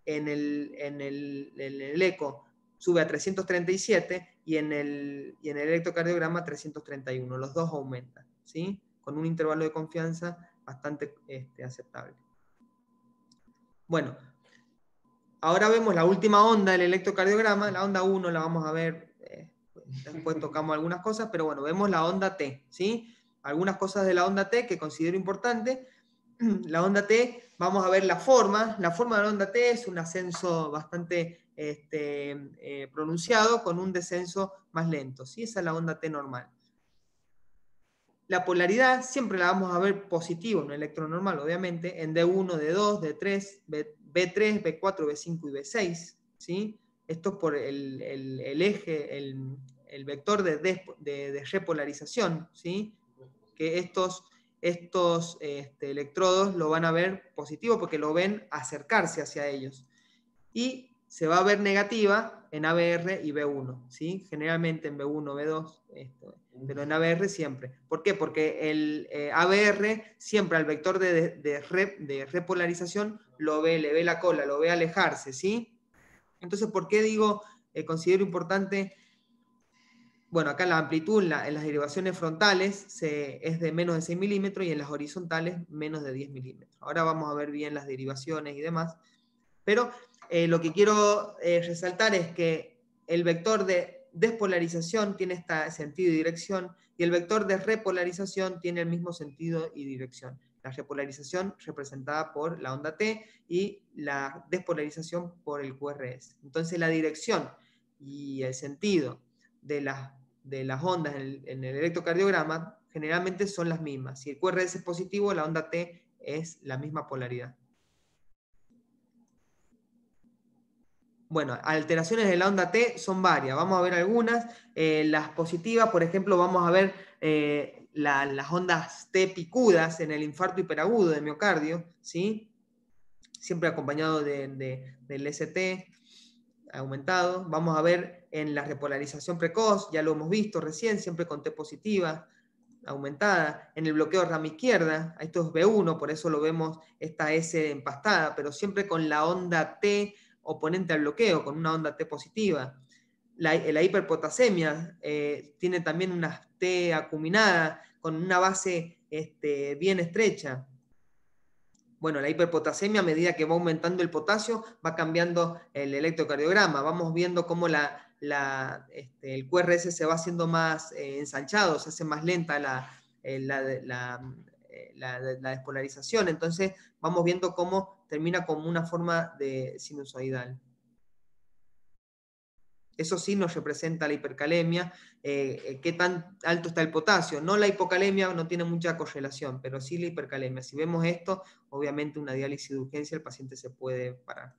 Speaker 2: en el eco sube a 337 y en el electrocardiograma 331. Los dos aumentan, ¿sí? Con un intervalo de confianza bastante aceptable. Bueno, ahora vemos la última onda del electrocardiograma. La onda 1 la vamos a ver, después tocamos algunas cosas, pero bueno, vemos la onda T, ¿sí? Algunas cosas de la onda T que considero importantes. La onda T, vamos a ver la forma. La forma de la onda T es un ascenso bastante pronunciado con un descenso más lento, ¿sí? Esa es la onda T normal. La polaridad siempre la vamos a ver positivo en un electrón normal, obviamente, en D1, D2, D3, B3, B4, B5 y B6, ¿sí? Esto es por el eje, el vector de repolarización, ¿sí? Que estos electrodos lo van a ver positivo porque lo ven acercarse hacia ellos. Y se va a ver negativa en ABR y B1, ¿sí? Generalmente en B1, B2, pero en ABR siempre. ¿Por qué? Porque el ABR siempre al vector de repolarización lo ve, le ve la cola, lo ve alejarse, ¿sí? Entonces, ¿por qué digo, considero importante? Bueno, acá la amplitud en las derivaciones frontales es de menos de 6 milímetros y en las horizontales menos de 10 milímetros. Ahora vamos a ver bien las derivaciones y demás. Pero lo que quiero resaltar es que el vector de despolarización tiene este sentido y dirección y el vector de repolarización tiene el mismo sentido y dirección. La repolarización representada por la onda T y la despolarización por el QRS. Entonces la dirección y el sentido de las ondas en el electrocardiograma generalmente son las mismas. Si el QRS es positivo, la onda T es la misma polaridad. Bueno, alteraciones de la onda T son varias. Vamos a ver algunas. Las positivas, por ejemplo, vamos a ver las ondas T picudas en el infarto hiperagudo de miocardio, ¿sí? Siempre acompañado del ST aumentado. Vamos a ver en la repolarización precoz, ya lo hemos visto recién, siempre con T positiva aumentada. En el bloqueo de rama izquierda, esto es B1, por eso lo vemos esta S empastada, pero siempre con la onda T oponente al bloqueo, con una onda T positiva. La hiperpotasemia tiene también una T acuminada, con una base bien estrecha. Bueno, la hiperpotasemia, a medida que va aumentando el potasio, va cambiando el electrocardiograma. Vamos viendo cómo el QRS se va haciendo más ensanchado, se hace más lenta la despolarización. Entonces, vamos viendo cómo termina como una forma de sinusoidal. Eso sí nos representa la hipercalemia, qué tan alto está el potasio. No la hipocalemia, no tiene mucha correlación, pero sí la hipercalemia. Si vemos esto, obviamente una diálisis de urgencia, el paciente se puede parar.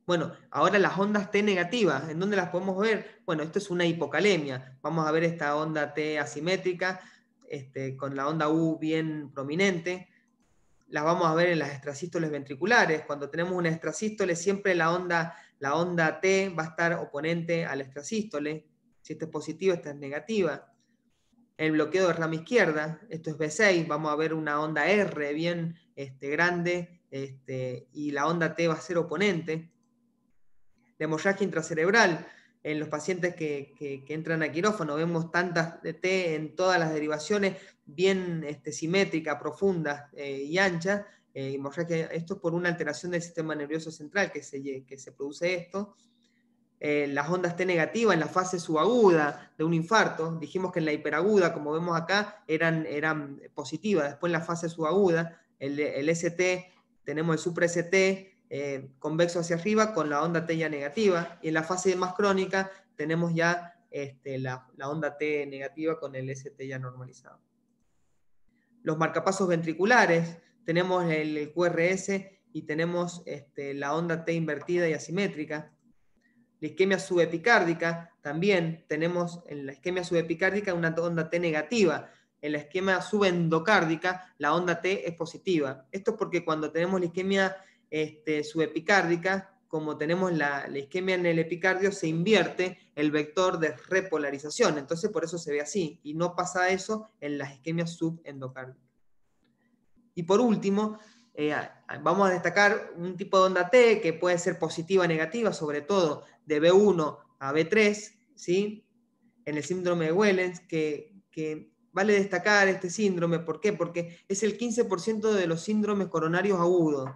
Speaker 2: Bueno, ahora las ondas T negativas, ¿en dónde las podemos ver? Bueno, esto es una hipocalemia. Vamos a ver esta onda T asimétrica, con la onda U bien prominente. Las vamos a ver en las extrasístoles ventriculares. Cuando tenemos una extrasístole, siempre la onda T va a estar oponente a la extrasístole. Si esta es positiva, esta es negativa. El bloqueo de rama izquierda, esto es B6, vamos a ver una onda R bien grande, y la onda T va a ser oponente. La hemorragia intracerebral, en los pacientes que entran a quirófano, vemos tantas de T en todas las derivaciones, bien simétrica, profunda y ancha. Esto es por una alteración del sistema nervioso central que se produce esto. Las ondas T negativas en la fase subaguda de un infarto, dijimos que en la hiperaguda, como vemos acá, eran positivas. Después en la fase subaguda, el ST, tenemos el supra-ST, convexo hacia arriba con la onda T ya negativa, y en la fase más crónica tenemos ya la onda T negativa con el ST ya normalizado. Los marcapasos ventriculares, tenemos el QRS y tenemos la onda T invertida y asimétrica. La isquemia subepicárdica, también tenemos en la isquemia subepicárdica una onda T negativa. En la isquemia subendocárdica la onda T es positiva. Esto es porque cuando tenemos la isquemia subepicárdica, como tenemos la isquemia en el epicardio, se invierte el vector de repolarización. Entonces por eso se ve así. Y no pasa eso en las isquemias subendocárdicas. Y por último, vamos a destacar un tipo de onda T que puede ser positiva o negativa, sobre todo de B1 a B3, ¿sí? En el síndrome de Wellens, que vale destacar este síndrome. ¿Por qué? Porque es el 15% de los síndromes coronarios agudos.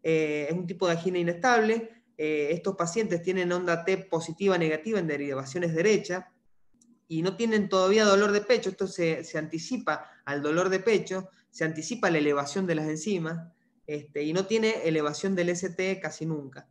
Speaker 2: Es un tipo de angina inestable. Estos pacientes tienen onda T positiva negativa en derivaciones derecha y no tienen todavía dolor de pecho. Esto se anticipa al dolor de pecho, se anticipa la elevación de las enzimas, y no tiene elevación del ST casi nunca.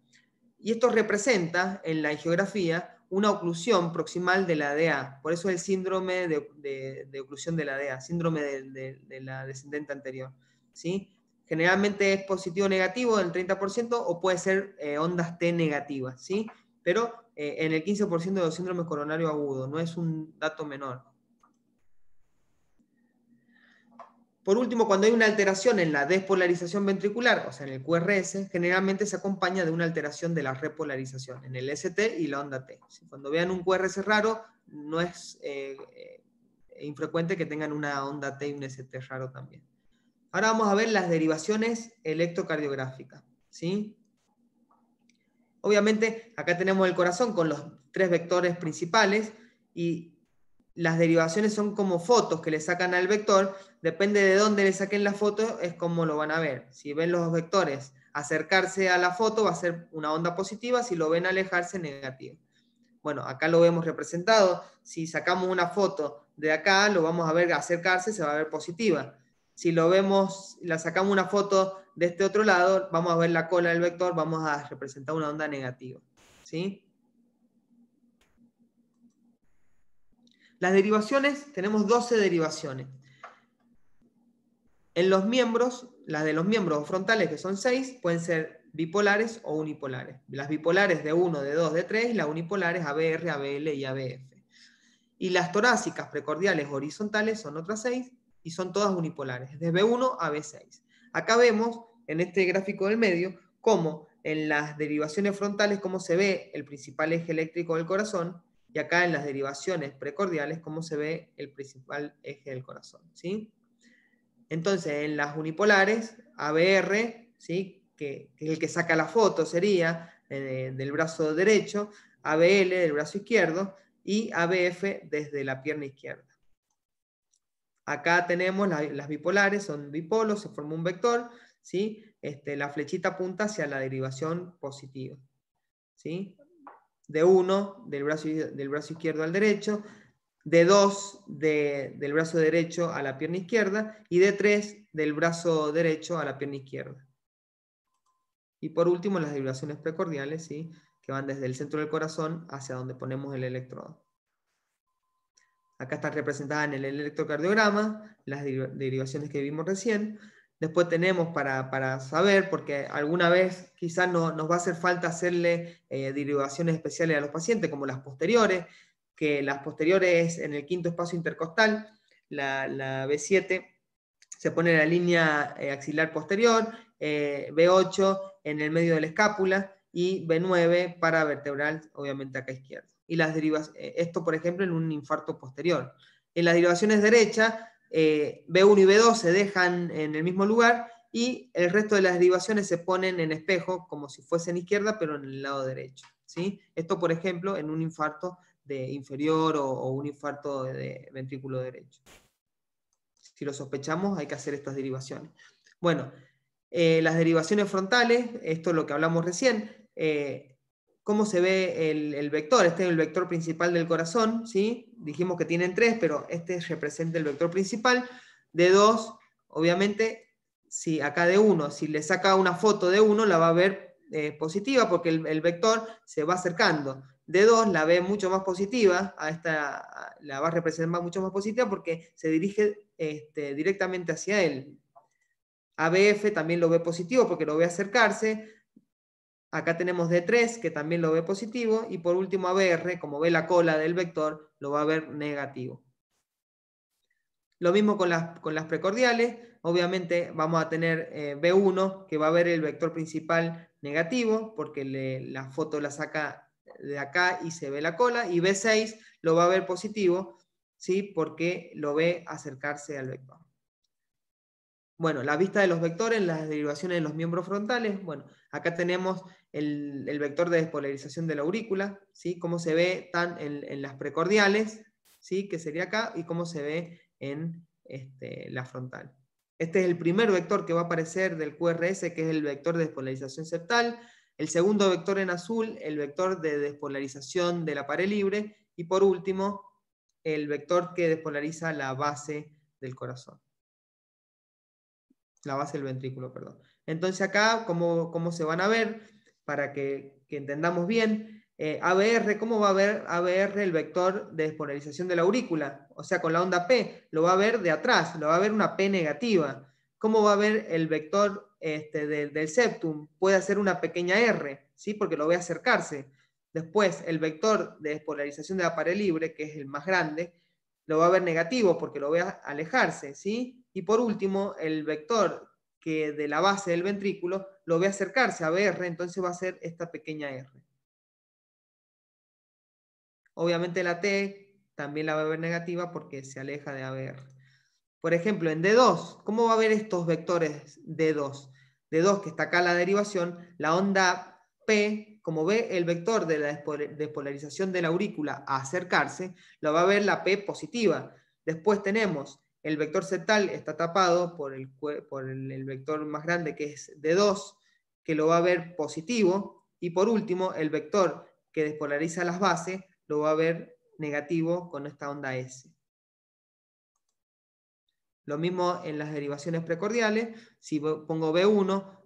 Speaker 2: Y esto representa en la angiografía una oclusión proximal de la DA. Por eso el síndrome de oclusión de la DA, síndrome de la descendente anterior, ¿sí? Generalmente es positivo o negativo del 30% o puede ser ondas T negativas, ¿sí? Pero en el 15% de los síndromes coronarios agudos, no es un dato menor. Por último, cuando hay una alteración en la despolarización ventricular, o sea, en el QRS, generalmente se acompaña de una alteración de la repolarización, en el ST y la onda T. Cuando vean un QRS raro, no es infrecuente que tengan una onda T y un ST raro también. Ahora vamos a ver las derivaciones electrocardiográficas, ¿sí? Obviamente, acá tenemos el corazón con los 3 vectores principales y las derivaciones son como fotos que le sacan al vector. Depende de dónde le saquen la foto, es como lo van a ver. Si ven los vectores acercarse a la foto, va a ser una onda positiva. Si lo ven alejarse, negativa. Bueno, acá lo vemos representado. Si sacamos una foto de acá, lo vamos a ver acercarse, se va a ver positiva. Si lo vemos, la sacamos una foto de este otro lado, vamos a ver la cola del vector, vamos a representar una onda negativa, ¿sí? Las derivaciones, tenemos 12 derivaciones. En los miembros, las de los miembros frontales, que son 6, pueden ser bipolares o unipolares. Las bipolares de 1, de 2, de 3, y las unipolares ABR, ABL y ABF. Y las torácicas precordiales horizontales son otras 6 y son todas unipolares, de B1 a B6. Acá vemos, en este gráfico del medio, cómo en las derivaciones frontales, cómo se ve el principal eje eléctrico del corazón, y acá en las derivaciones precordiales, cómo se ve el principal eje del corazón, ¿sí? Entonces, en las unipolares, ABR, ¿sí? que es el que saca la foto, sería del brazo derecho, ABL del brazo izquierdo, y ABF desde la pierna izquierda. Acá tenemos las bipolares, son bipolos, se forma un vector, ¿sí? La flechita apunta hacia la derivación positiva, ¿sí? De 1 del brazo izquierdo al derecho, de 2 del brazo derecho a la pierna izquierda, y de 3 del brazo derecho a la pierna izquierda. Y por último, las derivaciones precordiales, ¿sí? Que van desde el centro del corazón hacia donde ponemos el electrodo. Acá están representadas en el electrocardiograma, las derivaciones que vimos recién. Después tenemos para saber, porque alguna vez quizás nos va a hacer falta hacerle derivaciones especiales a los pacientes, como las posteriores, que las posteriores en el quinto espacio intercostal, la B7 se pone en la línea axilar posterior, B8 en el medio de la escápula y B9 paravertebral, obviamente acá a izquierda. Y las esto, por ejemplo, en un infarto posterior. En las derivaciones derechas, B1 y B2 se dejan en el mismo lugar y el resto de las derivaciones se ponen en espejo, como si fuesen izquierda, pero en el lado derecho, ¿sí? Esto, por ejemplo, en un infarto de inferior o un infarto de ventrículo derecho. Si lo sospechamos, hay que hacer estas derivaciones. Bueno, las derivaciones frontales, esto es lo que hablamos recién. ¿Cómo se ve el vector? Este es el vector principal del corazón, ¿sí? Dijimos que tienen 3, pero este representa el vector principal. De 2, obviamente, si acá de 1, si le saca una foto de 1, la va a ver positiva, porque el vector se va acercando. De 2 la ve mucho más positiva, la va a representar mucho más positiva porque se dirige directamente hacia él. ABF también lo ve positivo porque lo ve acercarse. Acá tenemos D3 que también lo ve positivo. Y por último ABR, como ve la cola del vector, lo va a ver negativo. Lo mismo con las precordiales. Obviamente vamos a tener B1 que va a ver el vector principal negativo porque la foto la saca de acá y se ve la cola. Y B6 lo va a ver positivo, ¿sí? Porque lo ve acercarse al vector. Bueno, la vista de los vectores, las derivaciones de los miembros frontales. Bueno, acá tenemos el vector de despolarización de la aurícula, ¿sí? Cómo se ve en las precordiales, ¿sí? Que sería acá, y cómo se ve en la frontal. Este es el primer vector que va a aparecer del QRS, que es el vector de despolarización septal. El segundo vector en azul, el vector de despolarización de la pared libre. Y por último, el vector que despolariza la base del corazón. La base del ventrículo, perdón. Entonces acá, ¿cómo se van a ver? Para que entendamos bien, ABR, ¿cómo va a ver ABR el vector de despolarización de la aurícula? O sea, con la onda P, lo va a ver de atrás, lo va a ver una P negativa. ¿Cómo va a ver el vector del septum? Puede hacer una pequeña R, ¿sí? Porque lo ve acercarse. Después, el vector de despolarización de la pared libre, que es el más grande, lo va a ver negativo porque lo ve alejarse, ¿sí? Y por último, el vector que de la base del ventrículo lo ve acercarse a BR, entonces va a ser esta pequeña R. Obviamente la T también la va a ver negativa porque se aleja de ABR. Por ejemplo, en D2, ¿cómo va a ver estos vectores D2? D2, que está acá la derivación, la onda P, como ve el vector de la despolarización de la aurícula a acercarse, lo va a ver la P positiva. Después tenemos el vector septal, está tapado por el vector más grande que es D2, que lo va a ver positivo. Y por último, el vector que despolariza las bases lo va a ver negativo con esta onda S. Lo mismo en las derivaciones precordiales. Si pongo B1,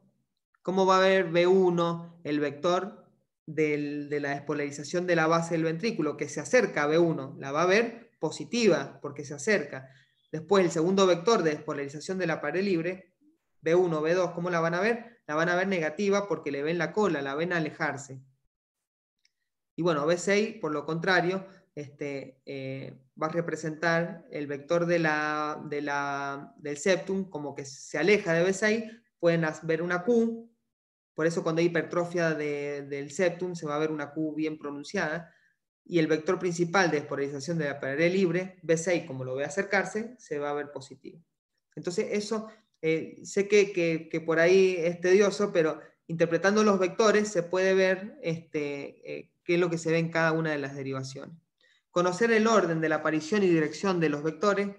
Speaker 2: ¿cómo va a ver B1 el vector de la despolarización de la base del ventrículo? Que se acerca a B1. La va a ver positiva porque se acerca. Después el segundo vector de despolarización de la pared libre B1, B2, ¿cómo la van a ver? La van a ver negativa porque le ven la cola, la ven alejarse. Y bueno, B6, por lo contrario, va a representar el vector del septum como que se aleja de B6, pueden ver una Q, por eso cuando hay hipertrofia del septum se va a ver una Q bien pronunciada, y el vector principal de despolarización de la pared libre, B6, como lo ve acercarse, se va a ver positivo. Entonces eso, sé que por ahí es tedioso, pero interpretando los vectores se puede ver qué es lo que se ve en cada una de las derivaciones. Conocer el orden de la aparición y dirección de los vectores,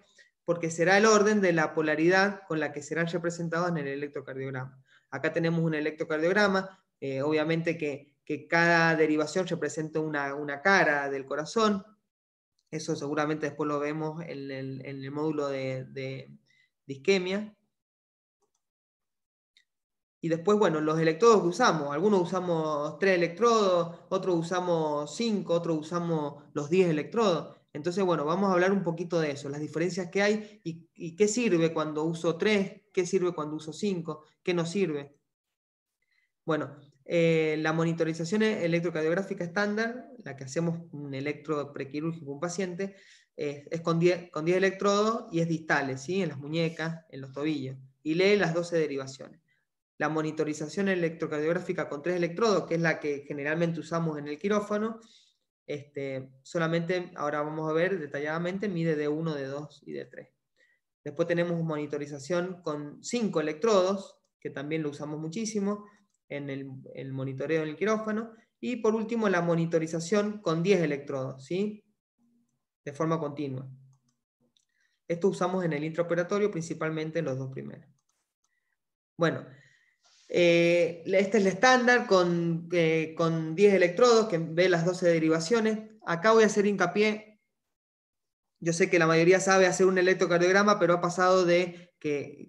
Speaker 2: porque será el orden de la polaridad con la que serán representados en el electrocardiograma. Acá tenemos un electrocardiograma, obviamente que cada derivación representa una cara del corazón. Eso seguramente después lo vemos en el módulo de isquemia. Y después, bueno, los electrodos que usamos. Algunos usamos 3 electrodos, otros usamos 5, otros usamos los 10 electrodos. Entonces, bueno, vamos a hablar un poquito de eso, las diferencias que hay y qué sirve cuando uso 3, qué sirve cuando uso 5, qué no sirve. Bueno, la monitorización electrocardiográfica estándar, la que hacemos un electro prequirúrgico a un paciente, es con 10 electrodos y es distales, ¿sí? En las muñecas, en los tobillos, y lee las 12 derivaciones. La monitorización electrocardiográfica con 3 electrodos, que es la que generalmente usamos en el quirófano, solamente, ahora vamos a ver detalladamente, mide D1, D2 y D3. Después tenemos monitorización con 5 electrodos, que también lo usamos muchísimo en el monitoreo en el quirófano. Y por último, la monitorización con 10 electrodos, ¿sí? De forma continua. Esto usamos en el intraoperatorio, principalmente en los 2 primeros. Bueno, este es el estándar con 10 electrodos, que ve las 12 derivaciones. Acá voy a hacer hincapié. Yo sé que la mayoría sabe hacer un electrocardiograma, pero ha pasado de que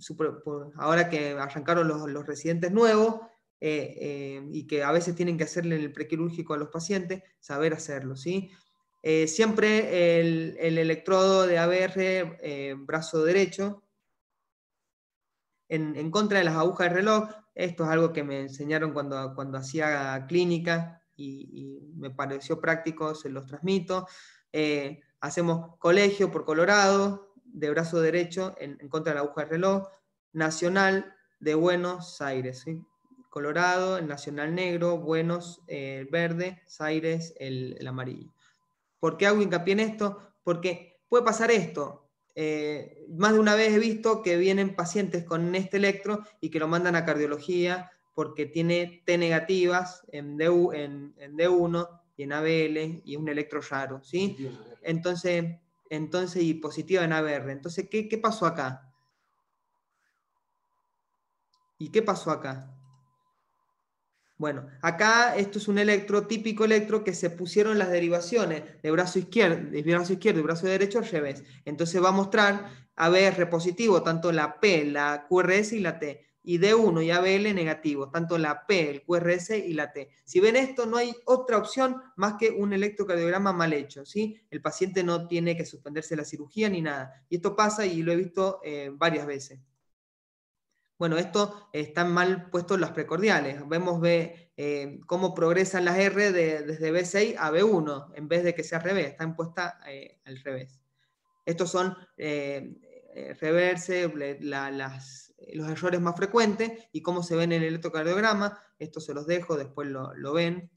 Speaker 2: ahora que arrancaron los residentes nuevos y que a veces tienen que hacerle el prequirúrgico a los pacientes, saber hacerlo, ¿sí? Siempre el electrodo de ABR, brazo derecho, en contra de las agujas de reloj. Esto es algo que me enseñaron cuando hacía clínica y me pareció práctico, se los transmito. Hacemos colegio por Colorado, de brazo derecho, en contra de la aguja de reloj. Nacional de Buenos Aires, ¿sí? Colorado, el nacional negro, Buenos, verde, Aires, el amarillo. ¿Por qué hago hincapié en esto? Porque puede pasar esto. Más de una vez he visto que vienen pacientes con este electro y que lo mandan a cardiología porque tiene T negativas en D1 y en ABL y es un electro raro, ¿sí? Entonces, y positiva en ABR. Entonces, ¿qué pasó acá? ¿Y qué pasó acá? Bueno, acá esto es un electro, típico electro que se pusieron las derivaciones de brazo izquierdo y brazo derecho al revés. Entonces va a mostrar ABR positivo, tanto la P, la QRS y la T, y D1 y ABL negativo, tanto la P, el QRS y la T. Si ven esto, no hay otra opción más que un electrocardiograma mal hecho, ¿sí? El paciente no tiene que suspenderse la cirugía ni nada. Y esto pasa y lo he visto varias veces. Bueno, esto están mal puestos las precordiales. Vemos cómo progresan las R desde B6 a B1, en vez de que sea al revés, están puestas al revés. Estos son reverse, los errores más frecuentes y cómo se ven en el electrocardiograma. Esto se los dejo, después lo ven.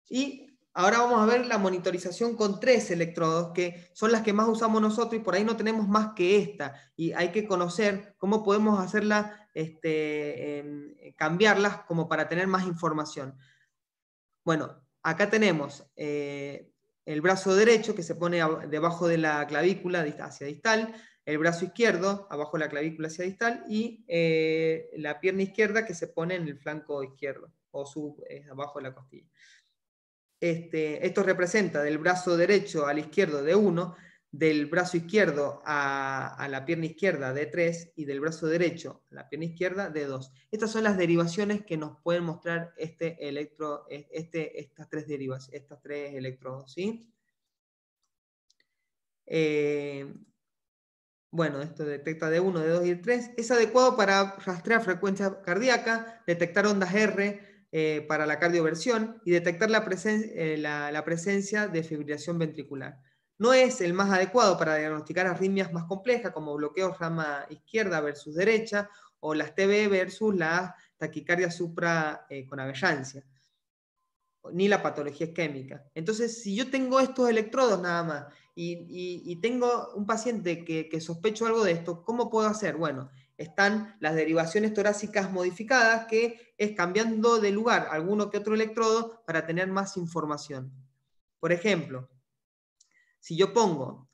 Speaker 2: Y ahora vamos a ver la monitorización con 3 electrodos, que son las que más usamos nosotros y por ahí no tenemos más que esta. Y hay que conocer cómo podemos hacerla, cambiarlas como para tener más información. Bueno, acá tenemos el brazo derecho que se pone debajo de la clavícula hacia distal, el brazo izquierdo abajo de la clavícula hacia distal y la pierna izquierda que se pone en el flanco izquierdo o abajo de la costilla. Esto representa del brazo derecho al izquierdo D1, del brazo izquierdo a la pierna izquierda D3 y del brazo derecho a la pierna izquierda D2. Estas son las derivaciones que nos pueden mostrar estas tres electrodos, ¿sí? Bueno, esto detecta D1, D2 y D3. Es adecuado para rastrear frecuencia cardíaca, detectar ondas R para la cardioversión y detectar la presencia de fibrilación ventricular. No es el más adecuado para diagnosticar arritmias más complejas como bloqueos rama izquierda versus derecha o las TB versus la taquicardia supra con avellancia, ni la patología isquémica. Entonces, si yo tengo estos electrodos nada más y tengo un paciente que sospecho algo de esto, ¿cómo puedo hacer? Bueno, están las derivaciones torácicas modificadas, que es cambiando de lugar alguno que otro electrodo para tener más información. Por ejemplo, si yo pongo,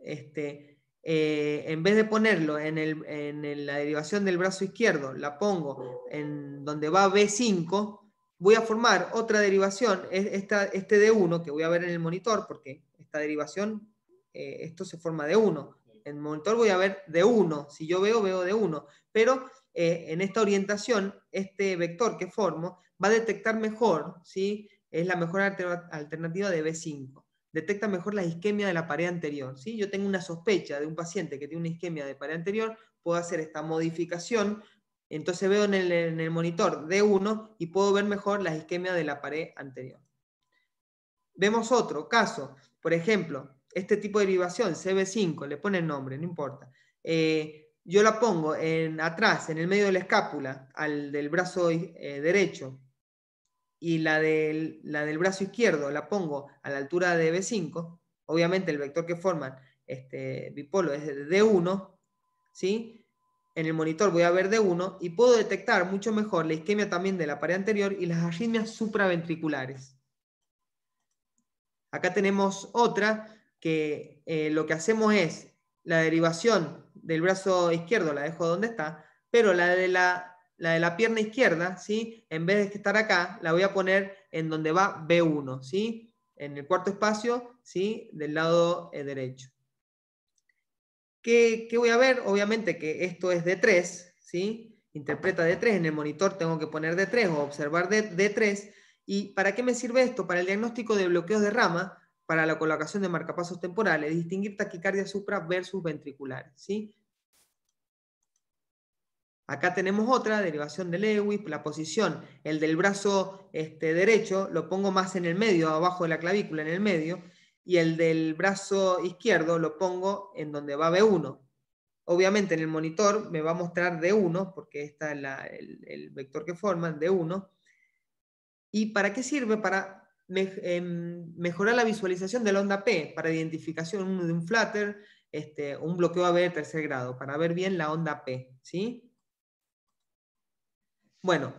Speaker 2: en vez de ponerlo en la derivación del brazo izquierdo, la pongo en donde va B5, voy a formar otra derivación, este D1, que voy a ver en el monitor, porque esta derivación, esto se forma D1. En el monitor voy a ver D1, si yo veo D1, pero en esta orientación, este vector que formo va a detectar mejor, ¿sí? Es la mejor alternativa de B5. Detecta mejor la isquemia de la pared anterior, ¿sí? Yo tengo una sospecha de un paciente que tiene una isquemia de pared anterior, puedo hacer esta modificación, entonces veo en el monitor D1 y puedo ver mejor la isquemia de la pared anterior. Vemos otro caso, por ejemplo, este tipo de derivación, CB5, le pone el nombre, no importa. Yo la pongo atrás, en el medio de la escápula, del brazo derecho, y la del brazo izquierdo la pongo a la altura de B5, obviamente el vector que forman bipolo es de D1, ¿sí? En el monitor voy a ver D1 y puedo detectar mucho mejor la isquemia también de la pared anterior y las arritmias supraventriculares. Acá tenemos otra que lo que hacemos es la derivación del brazo izquierdo, la dejo donde está, pero la de la pierna izquierda, ¿sí? En vez de estar acá, la voy a poner en donde va B1, ¿sí? En el cuarto espacio, ¿sí? Del lado derecho. ¿Qué voy a ver? Obviamente que esto es D3, ¿sí? Interpreta D3, en el monitor tengo que poner D3 o observar D3. ¿Y para qué me sirve esto? Para el diagnóstico de bloqueos de rama, para la colocación de marcapasos temporales, distinguir taquicardia supra versus ventriculares, ¿sí? Acá tenemos otra derivación de Lewis, la posición, el del brazo derecho, lo pongo más en el medio, abajo de la clavícula, en el medio, y el del brazo izquierdo lo pongo en donde va B1. Obviamente en el monitor me va a mostrar D1, porque está el vector que forman, D1. ¿Y para qué sirve? Para mejorar la visualización de la onda P, para identificación de un flutter, un bloqueo AB de tercer grado, para ver bien la onda P, ¿sí? Bueno,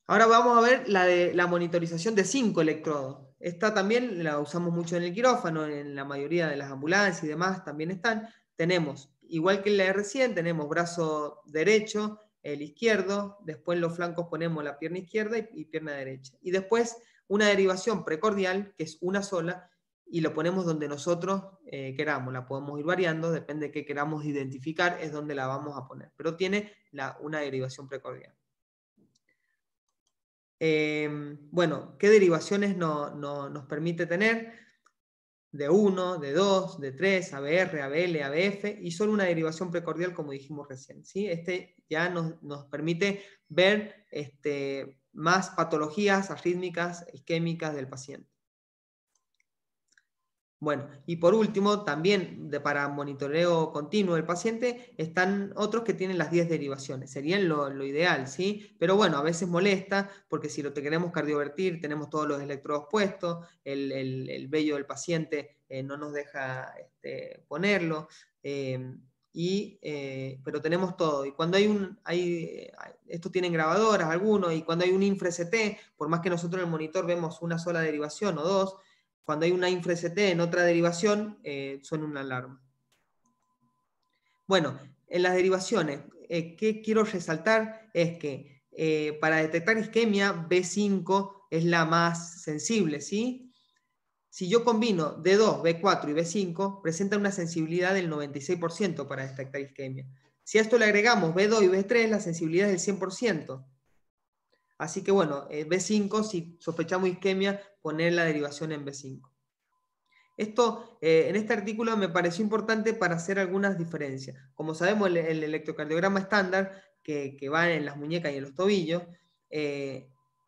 Speaker 2: ahora vamos a ver la monitorización de 5 electrodos. Esta también la usamos mucho en el quirófano, en la mayoría de las ambulancias y demás también están. Tenemos, igual que en la de recién, tenemos brazo derecho, el izquierdo, después en los flancos ponemos la pierna izquierda y pierna derecha. Y después una derivación precordial, que es una sola, y lo ponemos donde nosotros queramos. La podemos ir variando, depende de qué queramos identificar, es donde la vamos a poner. Pero tiene una derivación precordial. Bueno, ¿qué derivaciones nos permite tener? D1, D2, D3, ABR, ABL, ABF, y solo una derivación precordial, como dijimos recién, ¿sí? Ya nos permite ver más patologías arrítmicas, isquémicas del paciente. Bueno, y por último, también para monitoreo continuo del paciente, están otros que tienen las 10 derivaciones. Serían lo ideal, ¿sí? Pero bueno, a veces molesta, porque si lo queremos cardiovertir, tenemos todos los electrodos puestos, el vello del paciente no nos deja ponerlo, pero tenemos todo. Y cuando estos tienen grabadoras, algunos, y cuando hay un infra-CT, por más que nosotros en el monitor vemos una sola derivación o dos, cuando hay una infra-CT en otra derivación, suena una alarma. Bueno, en las derivaciones, ¿qué quiero resaltar? Es que para detectar isquemia, B5 es la más sensible, ¿sí? Si yo combino D2, B4 y B5, presenta una sensibilidad del 96% para detectar isquemia. Si a esto le agregamos B2 y B3, la sensibilidad es del 100%. Así que bueno, B5, si sospechamos isquemia, poner la derivación en B5. Esto, en este artículo me pareció importante para hacer algunas diferencias. Como sabemos, el electrocardiograma estándar, que va en las muñecas y en los tobillos,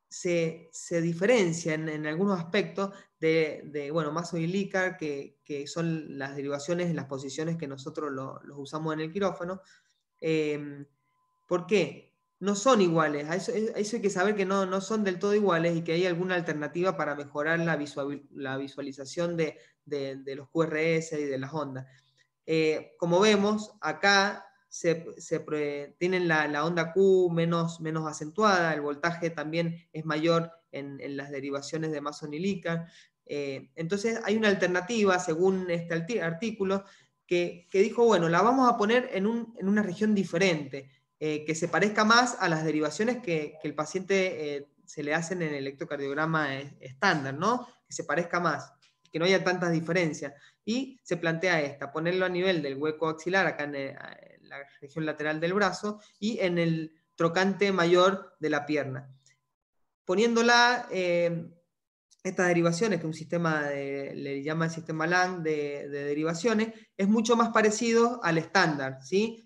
Speaker 2: se diferencia en algunos aspectos de bueno, Mason y Likar, que son las derivaciones, las posiciones que nosotros los usamos en el quirófano. ¿Por qué? No son iguales, a eso hay que saber que no son del todo iguales y que hay alguna alternativa para mejorar la visualización de los QRS y de las ondas. Como vemos, acá tienen la onda Q menos acentuada, el voltaje también es mayor en las derivaciones de Mason y Likar. Entonces hay una alternativa, según este artículo, que dijo, bueno, la vamos a poner en una región diferente, que se parezca más a las derivaciones que el paciente se le hacen en el electrocardiograma estándar, ¿no? Que se parezca más, que no haya tantas diferencias. Y se plantea esta, ponerlo a nivel del hueco axilar, acá en la región lateral del brazo, y en el trocante mayor de la pierna. Poniéndola, estas derivaciones, que un sistema le llama el sistema Lang de derivaciones, es mucho más parecido al estándar, ¿sí?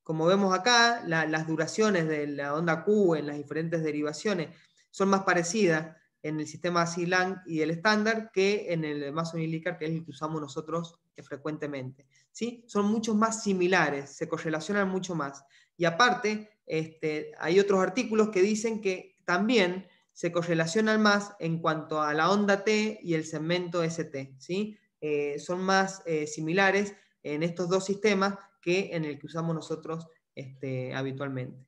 Speaker 2: Como vemos acá, las duraciones de la onda Q en las diferentes derivaciones son más parecidas en el sistema SILANG y el estándar que en el Mason y Likar, que es el que usamos nosotros frecuentemente. ¿Sí? Son mucho más similares, se correlacionan mucho más. Y aparte, hay otros artículos que dicen que también se correlacionan más en cuanto a la onda T y el segmento ST. ¿Sí? Son más similares en estos dos sistemas que en el que usamos nosotros habitualmente.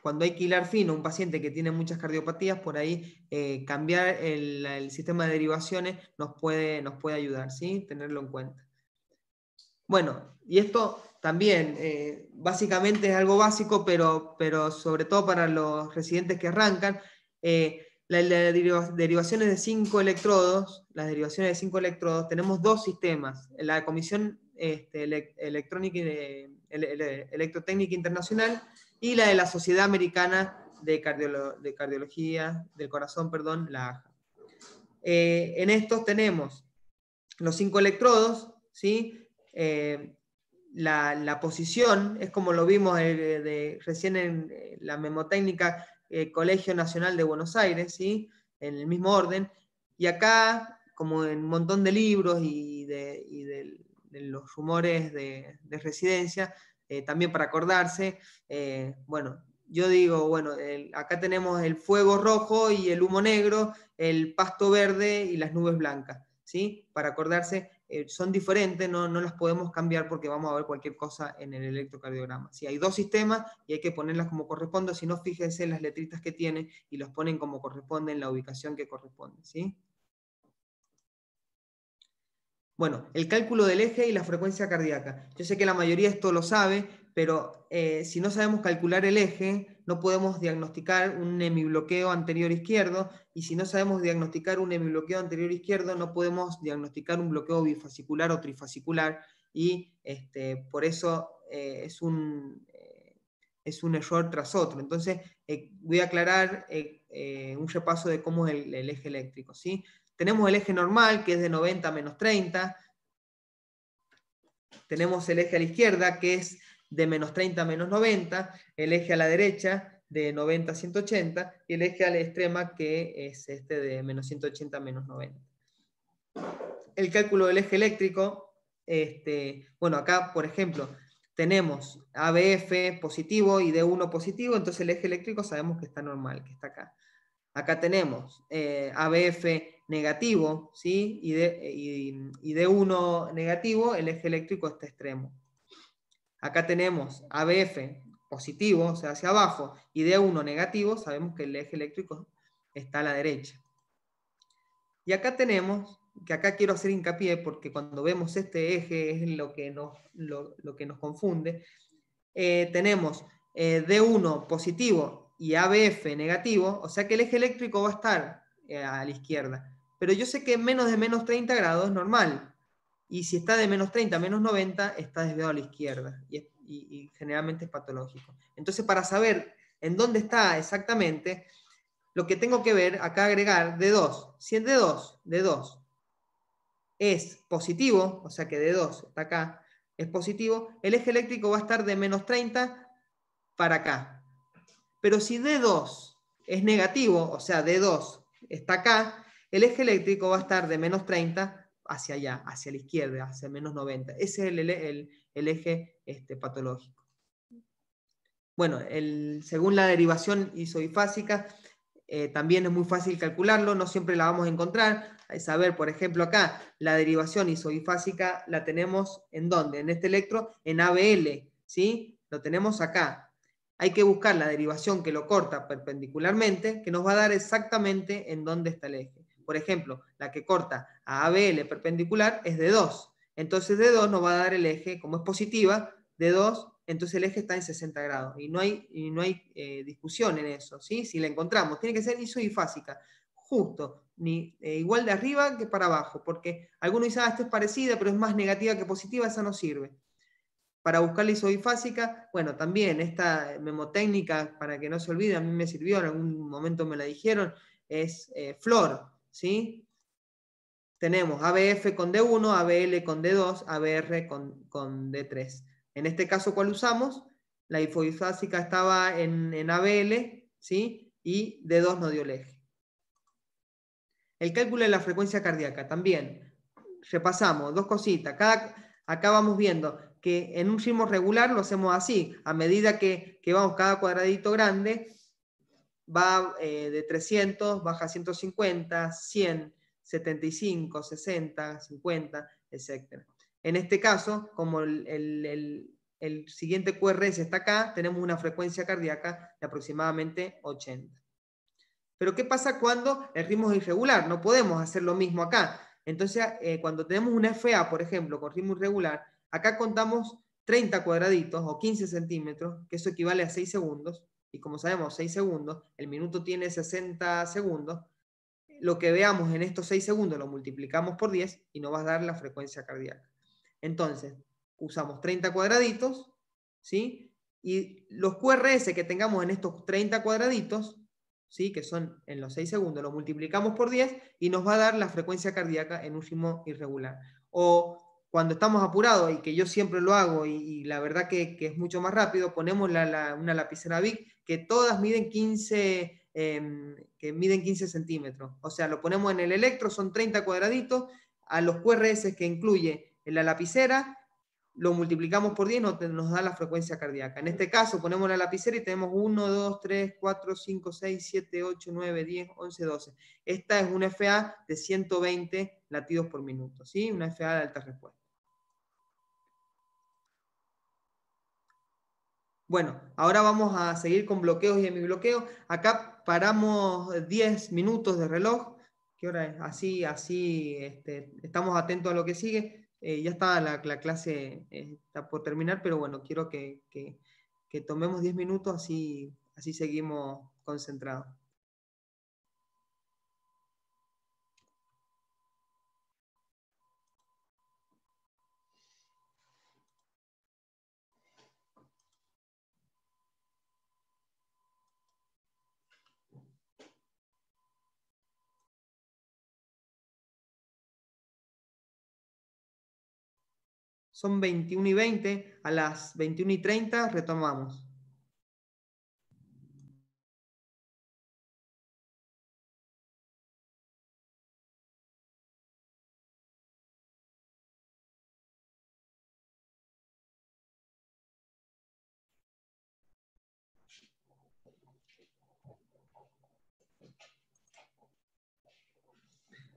Speaker 2: Cuando hay que hilar fino a un paciente que tiene muchas cardiopatías, por ahí cambiar el sistema de derivaciones nos puede ayudar, ¿sí? Tenerlo en cuenta. Bueno, y esto también básicamente es algo básico, pero sobre todo para los residentes que arrancan, las derivaciones de 5 electrodos, tenemos dos sistemas. La Comisión Electrotécnica Internacional y la de la Sociedad Americana de Cardiología del Corazón, perdón, la AJA. En estos tenemos los 5 electrodos, ¿sí? La posición es como lo vimos recién en la memotécnica Colegio Nacional de Buenos Aires, ¿sí? En el mismo orden, y acá, como en un montón de libros y de los rumores de residencia, también para acordarse, bueno, yo digo, bueno, acá tenemos el fuego rojo y el humo negro, el pasto verde y las nubes blancas, ¿sí? Para acordarse, son diferentes, no las podemos cambiar porque vamos a ver cualquier cosa en el electrocardiograma. ¿Sí? Hay dos sistemas y hay que ponerlas como corresponde, si no, fíjense las letritas que tiene y los ponen como corresponde en la ubicación que corresponde, ¿sí? Bueno, el cálculo del eje y la frecuencia cardíaca. Yo sé que la mayoría esto lo sabe, pero si no sabemos calcular el eje, no podemos diagnosticar un hemibloqueo anterior izquierdo, y si no sabemos diagnosticar un hemibloqueo anterior izquierdo, no podemos diagnosticar un bloqueo bifascicular o trifascicular, y por eso es un error tras otro. Entonces, voy a aclarar un repaso de cómo es el eje eléctrico, ¿sí? Tenemos el eje normal, que es de 90 a menos 30. Tenemos el eje a la izquierda, que es de menos 30 a menos 90. El eje a la derecha, de 90 a 180. Y el eje a la extrema, que es de menos 180 a menos 90. El cálculo del eje eléctrico, bueno, acá, por ejemplo, tenemos ABF positivo y D1 positivo, entonces el eje eléctrico sabemos que está normal, que está acá. Acá tenemos ABF negativo, ¿sí? y D1 negativo, el eje eléctrico está extremo. Acá tenemos ABF positivo, o sea, hacia abajo, y D1 negativo, sabemos que el eje eléctrico está a la derecha. Y acá tenemos, que acá quiero hacer hincapié, porque cuando vemos este eje es lo que nos confunde, tenemos D1 positivo y ABF negativo, o sea que el eje eléctrico va a estar a la izquierda. Pero yo sé que menos de menos 30 grados es normal. Y si está de menos 30 a menos 90, está desviado a la izquierda. Y generalmente es patológico. Entonces, para saber en dónde está exactamente, lo que tengo que ver, acá agregar D2. Si el D2 es positivo, o sea que D2 está acá, es positivo, el eje eléctrico va a estar de menos 30 para acá. Pero si D2 es negativo, o sea, D2 está acá, el eje eléctrico va a estar de menos 30 hacia allá, hacia la izquierda, hacia menos 90. Ese es el eje patológico. Bueno, según la derivación isobifásica, también es muy fácil calcularlo, no siempre la vamos a encontrar. Es saber, por ejemplo, acá, la derivación isobifásica la tenemos ¿en dónde? En este electro, en ABL, ¿sí? Lo tenemos acá. Hay que buscar la derivación que lo corta perpendicularmente, que nos va a dar exactamente en dónde está el eje. Por ejemplo, la que corta a ABL perpendicular es D2. Entonces D2 nos va a dar el eje, como es positiva, D2, entonces el eje está en 60 grados. Y no hay discusión en eso, ¿sí? Si la encontramos, tiene que ser isodifásica. Justo, igual de arriba que para abajo, porque algunos dicen, esta es parecida, pero es más negativa que positiva, esa no sirve. Para buscar la isodifásica, bueno, también esta memotécnica, para que no se olvide, a mí me sirvió, en algún momento me la dijeron, es FLOR, ¿sí? Tenemos ABF con D1, ABL con D2, ABR con D3. En este caso, ¿cuál usamos? La isodifásica estaba en ABL, ¿sí? Y D2 nos dio el eje. El cálculo de la frecuencia cardíaca, también. Repasamos, dos cositas. Acá vamos viendo que en un ritmo regular lo hacemos así. A medida que vamos cada cuadradito grande, va de 300, baja a 150, 100, 75, 60, 50, etc. En este caso, como el siguiente QRS está acá, tenemos una frecuencia cardíaca de aproximadamente 80. Pero ¿qué pasa cuando el ritmo es irregular? No podemos hacer lo mismo acá. Entonces, cuando tenemos una FA, por ejemplo, con ritmo irregular, acá contamos 30 cuadraditos o 15 centímetros, que eso equivale a 6 segundos. Y como sabemos, 6 segundos, el minuto tiene 60 segundos. Lo que veamos en estos 6 segundos lo multiplicamos por 10 y nos va a dar la frecuencia cardíaca. Entonces, usamos 30 cuadraditos, ¿sí? Y los QRS que tengamos en estos 30 cuadraditos, ¿sí? Que son en los 6 segundos, lo multiplicamos por 10 y nos va a dar la frecuencia cardíaca en un ritmo irregular. O cuando estamos apurados, y que yo siempre lo hago, y la verdad que es mucho más rápido, ponemos una lapicera Bic, que todas miden 15 centímetros. O sea, lo ponemos en el electro, son 30 cuadraditos, a los QRS que incluye en la lapicera, lo multiplicamos por 10, nos da la frecuencia cardíaca. En este caso, ponemos la lapicera y tenemos 1, 2, 3, 4, 5, 6, 7, 8, 9, 10, 11, 12. Esta es una FA de 120 latidos por minuto, ¿sí? Una FA de alta respuesta. Bueno, ahora vamos a seguir con bloqueos y hemibloqueos. Acá paramos 10 minutos de reloj. ¿Qué hora es? Así estamos atentos a lo que sigue. Ya está la clase está por terminar, pero bueno, quiero que tomemos 10 minutos, así seguimos concentrados. Son 21:20, a las 21:30 retomamos.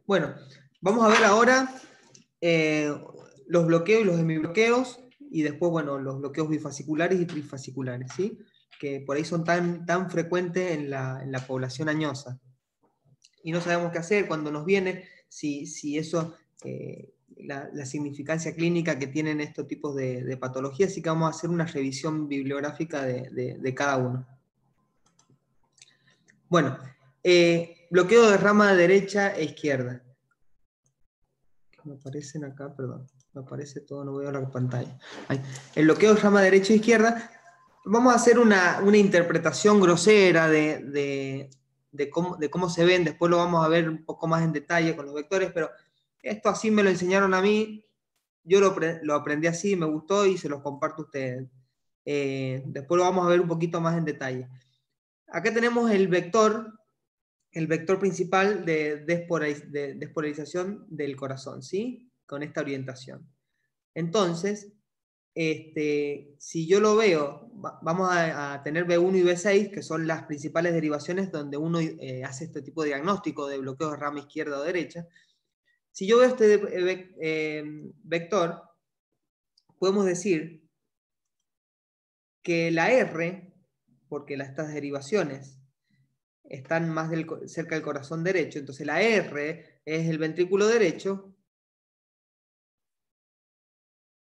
Speaker 2: Bueno, vamos a ver ahora los bloqueos y los hemibloqueos, y después, bueno, los bloqueos bifasciculares y trifasciculares, ¿sí? Que por ahí son tan frecuentes en la población añosa. Y no sabemos qué hacer cuando nos viene, si eso, la significancia clínica que tienen estos tipos de patologías, así que vamos a hacer una revisión bibliográfica de cada uno. Bueno, bloqueo de rama derecha e izquierda. Me aparecen acá, perdón, me aparece todo, no veo la pantalla. Ahí. El bloqueo de rama derecha e izquierda, vamos a hacer una interpretación grosera de de cómo se ven, después lo vamos a ver un poco más en detalle con los vectores, pero esto así me lo enseñaron a mí, yo lo aprendí así, me gustó y se los comparto a ustedes. Después lo vamos a ver un poquito más en detalle. Acá tenemos el vector principal de despolarización del corazón, ¿sí? Con esta orientación. Entonces, si yo lo veo, vamos a tener B1 y B6, que son las principales derivaciones donde uno hace este tipo de diagnóstico de bloqueo de rama izquierda o derecha. Si yo veo este vector, podemos decir que la R, porque estas derivaciones están más cerca del corazón derecho, entonces la R es el ventrículo derecho.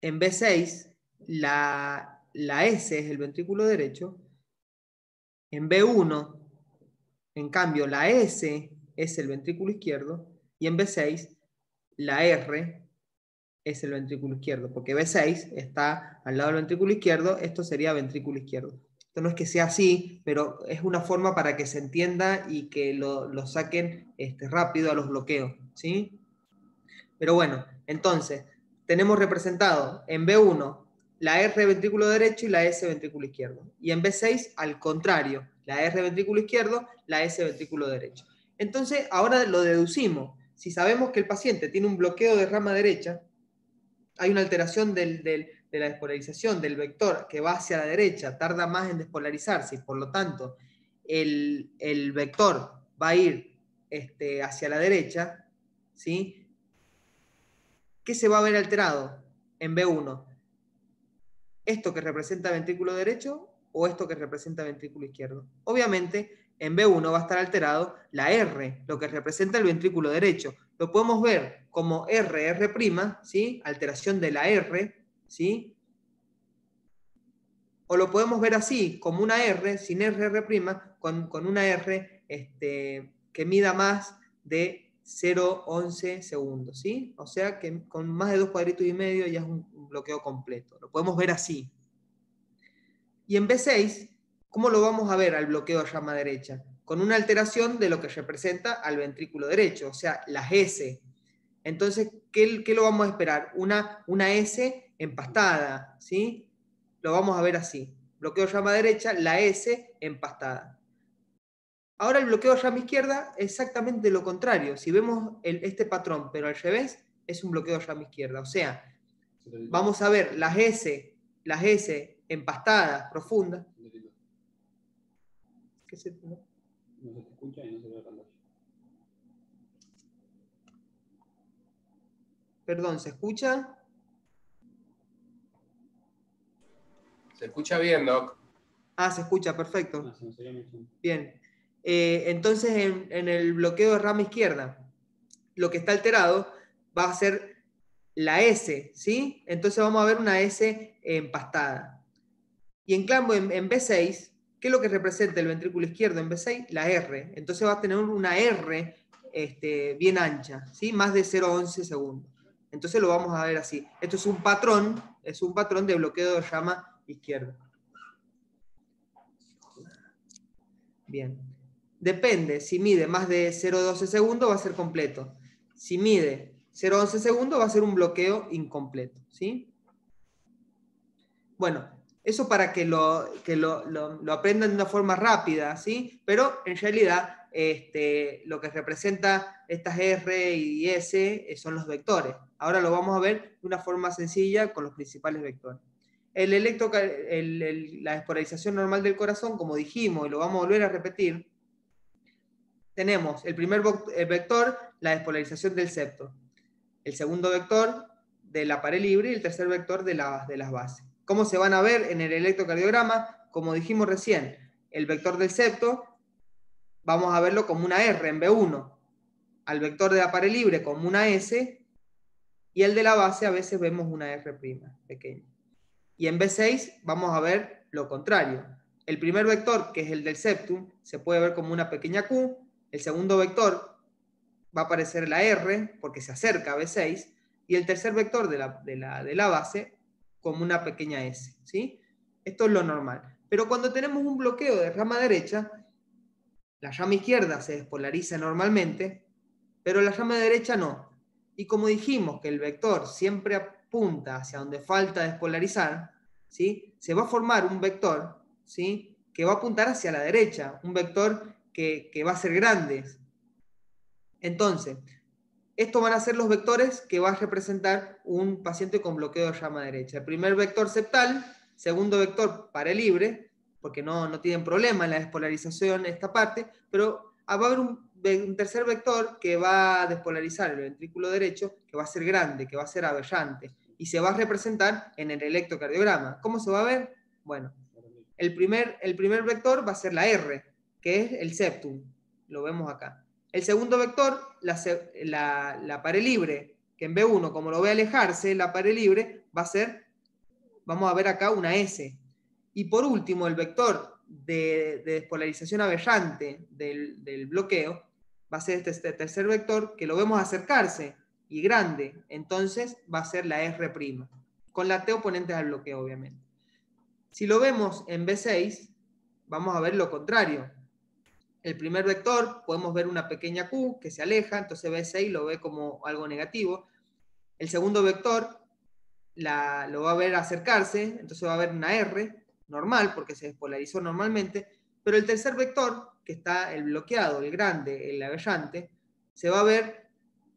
Speaker 2: En B6, la S es el ventrículo derecho. En B1, en cambio, la S es el ventrículo izquierdo. Y en B6, la R es el ventrículo izquierdo, porque B6 está al lado del ventrículo izquierdo, esto sería ventrículo izquierdo. Esto no es que sea así, pero es una forma para que se entienda y que lo saquen rápido a los bloqueos, ¿sí? Pero bueno, entonces, tenemos representado en B1 la R ventrículo derecho y la S ventrículo izquierdo. Y en B6, al contrario, la R ventrículo izquierdo, la S ventrículo derecho. Entonces, ahora lo deducimos. Si sabemos que el paciente tiene un bloqueo de rama derecha, hay una alteración de la despolarización del vector que va hacia la derecha, tarda más en despolarizarse y por lo tanto el vector va a ir hacia la derecha, ¿sí? ¿Qué se va a ver alterado en B1? ¿Esto que representa ventrículo derecho o esto que representa ventrículo izquierdo? Obviamente, en B1 va a estar alterado la R, lo que representa el ventrículo derecho. Lo podemos ver como R', ¿sí? Alteración de la R, ¿sí? O lo podemos ver así, como una R, sin R', con una R que mida más de 0,11 segundos, ¿sí? O sea que con más de 2 cuadritos y medio ya es un bloqueo completo. Lo podemos ver así. Y en B6, ¿cómo lo vamos a ver al bloqueo de rama derecha? Con una alteración de lo que representa al ventrículo derecho, o sea, las S. Entonces, ¿qué lo vamos a esperar? Una S empastada, ¿sí? Lo vamos a ver así. Bloqueo de rama derecha, la S empastada. Ahora el bloqueo de rama izquierda, exactamente lo contrario. Si vemos este patrón, pero al revés, es un bloqueo de rama izquierda. O sea, vamos a ver las S empastadas, profundas. ¿Qué se te...
Speaker 5: No se te escucha y no se ve la pantalla.
Speaker 2: Perdón, ¿se escucha?
Speaker 3: Se escucha bien, Doc.
Speaker 2: Ah, se escucha, perfecto.
Speaker 5: Ah, se me sería mucho.
Speaker 2: Bien. Entonces, en el bloqueo de rama izquierda, lo que está alterado va a ser la S, ¿sí? Entonces vamos a ver una S empastada. Y en cambio, en B6, ¿qué es lo que representa el ventrículo izquierdo en B6? La R. Entonces va a tener una R bien ancha, ¿sí? Más de 0,11 segundos. Entonces lo vamos a ver así. Esto es un patrón de bloqueo de rama izquierda. Bien. Depende, si mide más de 0,12 segundos va a ser completo. Si mide 0,11 segundos va a ser un bloqueo incompleto, ¿sí? Bueno, eso para que lo aprendan de una forma rápida, ¿sí? Pero en realidad lo que representa estas R y S son los vectores. Ahora lo vamos a ver de una forma sencilla con los principales vectores. La despolarización normal del corazón, como dijimos, y lo vamos a volver a repetir, tenemos el primer vector, la despolarización del septo. El segundo vector de la pared libre y el tercer vector de las bases. ¿Cómo se van a ver en el electrocardiograma? Como dijimos recién, el vector del septo vamos a verlo como una R en B1, al vector de la pared libre como una S, y el de la base a veces vemos una R' pequeña. Y en B6 vamos a ver lo contrario. El primer vector, que es el del septum, se puede ver como una pequeña Q. El segundo vector va a aparecer la R, porque se acerca a B6, y el tercer vector de la base como una pequeña S, ¿sí? Esto es lo normal. Pero cuando tenemos un bloqueo de rama derecha, La llama izquierda se despolariza normalmente, pero la llama derecha no. Y como dijimos que el vector siempre apunta hacia donde falta despolarizar, ¿sí? Se va a formar un vector, ¿sí? Que va a apuntar hacia la derecha, un vector que va a ser grande. Entonces, estos van a ser los vectores que va a representar un paciente con bloqueo de llama derecha. El primer vector septal, segundo vector para libre, porque no tienen problema en la despolarización esta parte, pero va a haber un tercer vector que va a despolarizar el ventrículo derecho, que va a ser grande, que va a ser aberrante, y se va a representar en el electrocardiograma. ¿Cómo se va a ver? Bueno, el primer vector va a ser la R, que es el septum, lo vemos acá. El segundo vector, la pared libre, que en B1, como lo ve alejarse, la pared libre va a ser, vamos a ver acá, una S. Y por último, el vector de despolarización aberrante del bloqueo va a ser este tercer vector, que lo vemos acercarse y grande, entonces va a ser la R', con la T oponente al bloqueo, obviamente. Si lo vemos en B6, vamos a ver lo contrario. El primer vector, podemos ver una pequeña Q que se aleja, entonces B6 lo ve como algo negativo. El segundo vector lo va a ver acercarse, entonces va a haber una R normal, porque se despolarizó normalmente, pero el tercer vector, que está el bloqueado, el grande, el aberrante, se va a ver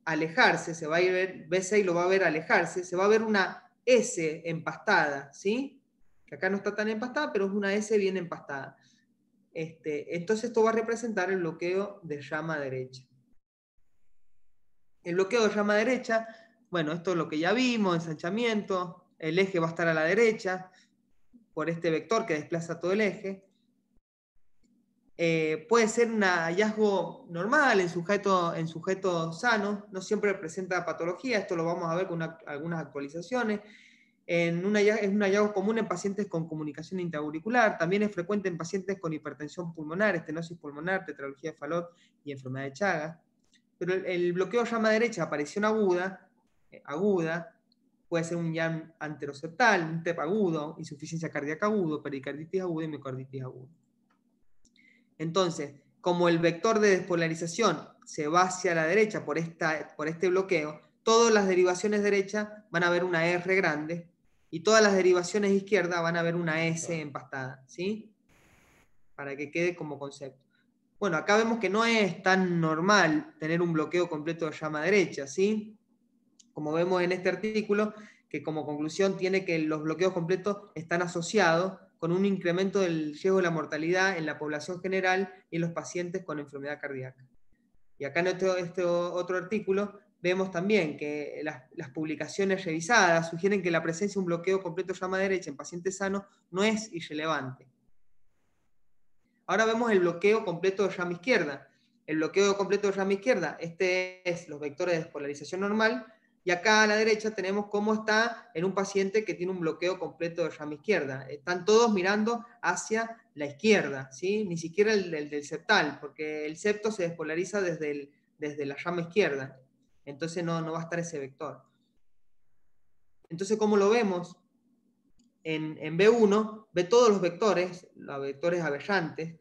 Speaker 2: alejarse, se va a ver, B6 lo va a ver alejarse, se va a ver una S empastada, ¿sí? Que acá no está tan empastada, pero es una S bien empastada. Entonces esto va a representar el bloqueo de llama derecha. El bloqueo de llama derecha, bueno, esto es lo que ya vimos, ensanchamiento, el eje va a estar a la derecha, por este vector que desplaza todo el eje. Puede ser un hallazgo normal en sujetos sanos, no siempre presenta patología, esto lo vamos a ver con algunas actualizaciones. Es un hallazgo común en pacientes con comunicación intraauricular, también es frecuente en pacientes con hipertensión pulmonar, estenosis pulmonar, tetralogía de Fallot y enfermedad de Chagas. Pero el bloqueo de llama derecha, aparición aguda, puede ser un YAM anteroseptal, un TEP agudo, insuficiencia cardíaca agudo, pericarditis aguda y miocarditis aguda. Entonces, como el vector de despolarización se va hacia la derecha por este bloqueo, todas las derivaciones derecha van a ver una R grande y todas las derivaciones izquierda van a ver una S empastada, ¿sí? Para que quede como concepto. Bueno, acá vemos que no es tan normal tener un bloqueo completo de llama derecha, ¿sí? Como vemos en este artículo, que como conclusión tiene que los bloqueos completos están asociados con un incremento del riesgo de la mortalidad en la población general y en los pacientes con enfermedad cardíaca. Y acá en este otro artículo vemos también que las publicaciones revisadas sugieren que la presencia de un bloqueo completo de llama derecha en pacientes sanos no es irrelevante. Ahora vemos el bloqueo completo de llama izquierda. El bloqueo completo de llama izquierda, este es los vectores de despolarización normal, y acá a la derecha tenemos cómo está en un paciente que tiene un bloqueo completo de llama izquierda. Están todos mirando hacia la izquierda, ¿sí? Ni siquiera el del septal, porque el septo se despolariza desde la llama izquierda. Entonces no va a estar ese vector. Entonces, ¿cómo lo vemos? En B1 ve todos los vectores aberrantes,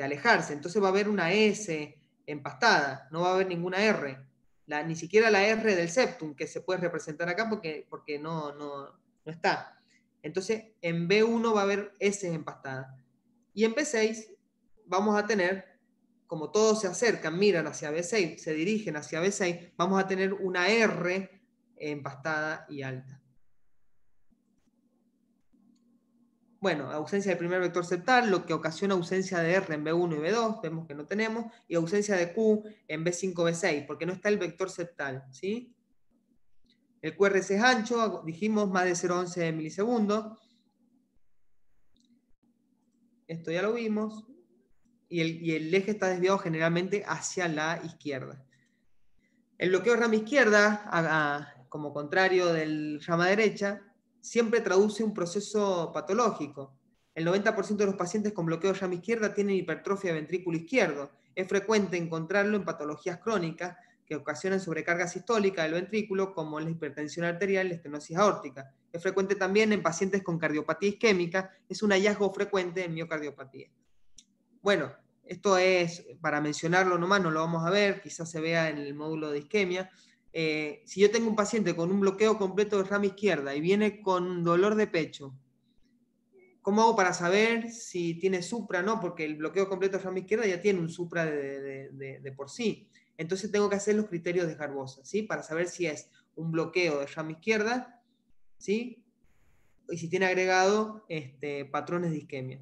Speaker 2: alejarse. Entonces va a haber una S empastada, no va a haber ninguna R. Ni siquiera la R del septum, que se puede representar acá porque no está. Entonces en B1 va a haber S empastada. Y en B6 vamos a tener, como todos se acercan, miran hacia B6, se dirigen hacia B6, vamos a tener una R empastada y alta. Bueno, ausencia del primer vector septal, lo que ocasiona ausencia de R en B1 y B2, vemos que no tenemos, y ausencia de Q en B5, B6, porque no está el vector septal, ¿sí? El QRS es ancho, dijimos más de 0,11 milisegundos. Esto ya lo vimos. Y el eje está desviado generalmente hacia la izquierda. El bloqueo de rama izquierda, como contrario del rama derecha, siempre traduce un proceso patológico. El 90% de los pacientes con bloqueo de rama izquierda tienen hipertrofia de ventrículo izquierdo. Es frecuente encontrarlo en patologías crónicas que ocasionan sobrecarga sistólica del ventrículo, como la hipertensión arterial y la estenosis aórtica. Es frecuente también en pacientes con cardiopatía isquémica. Es un hallazgo frecuente en miocardiopatía. Bueno, esto es para mencionarlo nomás, no lo vamos a ver, quizás se vea en el módulo de isquemia. Si yo tengo un paciente con un bloqueo completo de rama izquierda y viene con dolor de pecho, ¿cómo hago para saber si tiene supra? No, porque el bloqueo completo de rama izquierda ya tiene un supra de por sí. Entonces tengo que hacer los criterios de Garbosa, ¿sí? Para saber si es un bloqueo de rama izquierda, ¿sí? Y si tiene agregado patrones de isquemia.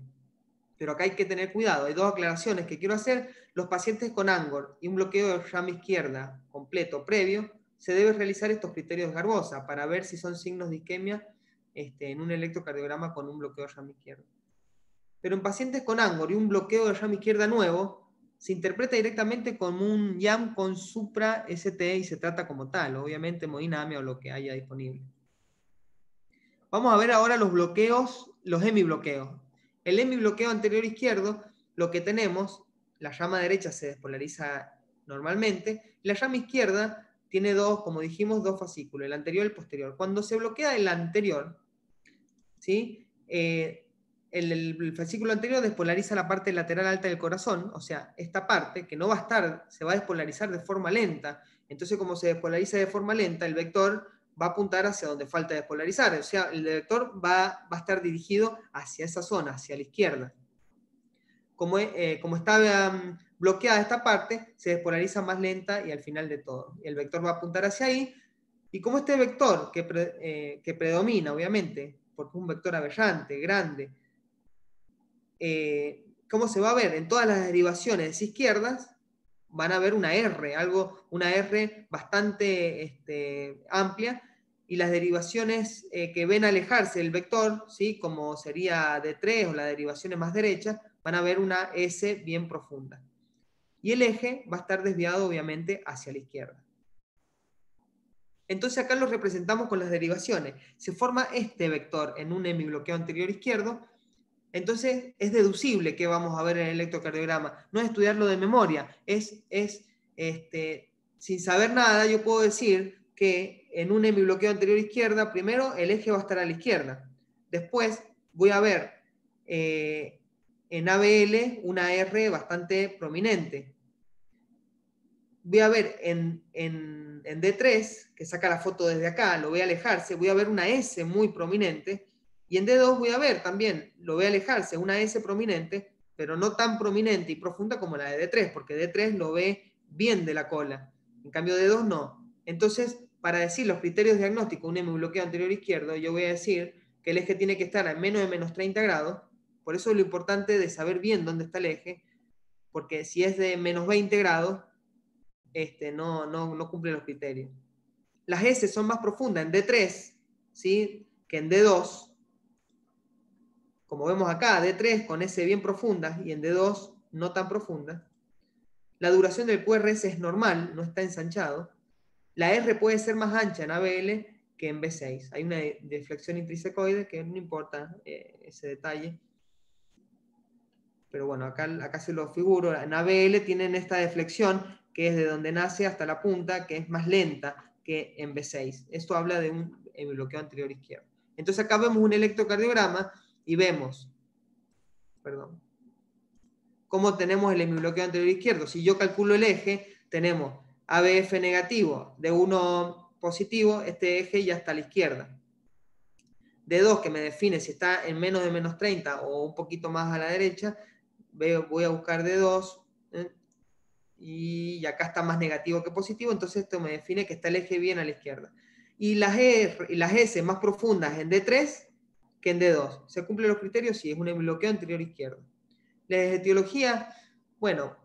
Speaker 2: Pero acá hay que tener cuidado. Hay dos aclaraciones que quiero hacer. Los pacientes con Angor y un bloqueo de rama izquierda completo previo, se debe realizar estos criterios de Garbosa para ver si son signos de isquemia en un electrocardiograma con un bloqueo de rama izquierda. Pero en pacientes con Angor y un bloqueo de rama izquierda nuevo, se interpreta directamente como un YAM con supra ST y se trata como tal, obviamente hemodinamia o lo que haya disponible. Vamos a ver ahora los bloqueos, los hemibloqueos. El hemibloqueo anterior izquierdo, lo que tenemos, la rama derecha se despolariza normalmente, la rama izquierda tiene dos, como dijimos, dos fascículos, el anterior y el posterior. Cuando se bloquea el anterior, ¿sí? El fascículo anterior despolariza la parte lateral alta del corazón, o sea, esta parte que no va a estar, se va a despolarizar de forma lenta. Entonces, como se despolariza de forma lenta, el vector va a apuntar hacia donde falta despolarizar, o sea, el vector va a estar dirigido hacia esa zona, hacia la izquierda. Como está bloqueada esta parte, se despolariza más lenta y al final de todo. El vector va a apuntar hacia ahí, y como este vector que predomina, obviamente, porque es un vector aberrante, grande, ¿cómo se va a ver? En todas las derivaciones izquierdas van a ver una R, una R bastante amplia, y las derivaciones que ven alejarse el vector, ¿sí? Como sería D3 o las derivaciones más derechas, van a ver una S bien profunda. Y el eje va a estar desviado obviamente hacia la izquierda. Entonces acá lo representamos con las derivaciones. Se forma este vector en un hemibloqueo anterior izquierdo. Entonces es deducible que vamos a ver en el electrocardiograma. No es estudiarlo de memoria. Sin saber nada, yo puedo decir que en un hemibloqueo anterior izquierda, primero el eje va a estar a la izquierda. Después voy a ver en ABL una R bastante prominente. Voy a ver en D3, que saca la foto desde acá, lo voy a alejarse, voy a ver una S muy prominente, y en D2 voy a ver también, lo voy a alejarse, una S prominente, pero no tan prominente y profunda como la de D3, porque D3 lo ve bien de la cola, en cambio D2 no. Entonces, para decir los criterios diagnósticos de un hemibloqueo anterior izquierdo, yo voy a decir que el eje tiene que estar a menos de menos 30 grados, por eso es lo importante de saber bien dónde está el eje, porque si es de menos 20 grados, no cumple los criterios. Las S son más profundas en D3, ¿sí? Que en D2. Como vemos acá, D3 con S bien profundas y en D2 no tan profundas. La duración del QRS es normal, no está ensanchado. La R puede ser más ancha en ABL que en B6. Hay una deflexión intrinsecoide que no importa ese detalle. Pero bueno, acá se lo figuro. En ABL tienen esta deflexión que es de donde nace hasta la punta, que es más lenta que en B6. Esto habla de un hemibloqueo anterior izquierdo. Entonces acá vemos un electrocardiograma y vemos, cómo tenemos el hemibloqueo anterior izquierdo. Si yo calculo el eje, tenemos ABF negativo de 1 positivo, este eje ya está a la izquierda. D2 que me define si está en menos de menos 30 o un poquito más a la derecha, voy a buscar D2, y acá está más negativo que positivo, entonces esto me define que está el eje bien a la izquierda. Y las S más profundas en D3 que en D2. ¿Se cumplen los criterios? Sí, es un hemibloqueo anterior izquierdo. Las etiologías, bueno,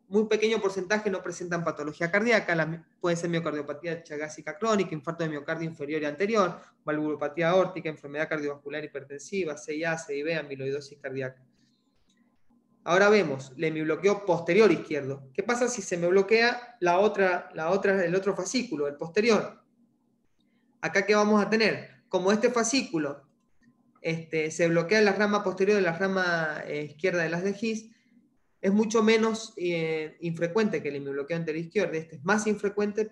Speaker 2: muy pequeño porcentaje no presentan patología cardíaca, puede ser miocardiopatía chagásica crónica, infarto de miocardio inferior y anterior, valvulopatía aórtica, enfermedad cardiovascular hipertensiva, CIA, CIB, amiloidosis cardíaca. Ahora vemos el hemibloqueo posterior izquierdo. ¿Qué pasa si se me bloquea el otro fascículo, el posterior? Acá, ¿qué vamos a tener? Como este fascículo se bloquea la rama posterior de la rama izquierda de las de His, es mucho menos infrecuente que el hemibloqueo anterior izquierdo. Este es más infrecuente.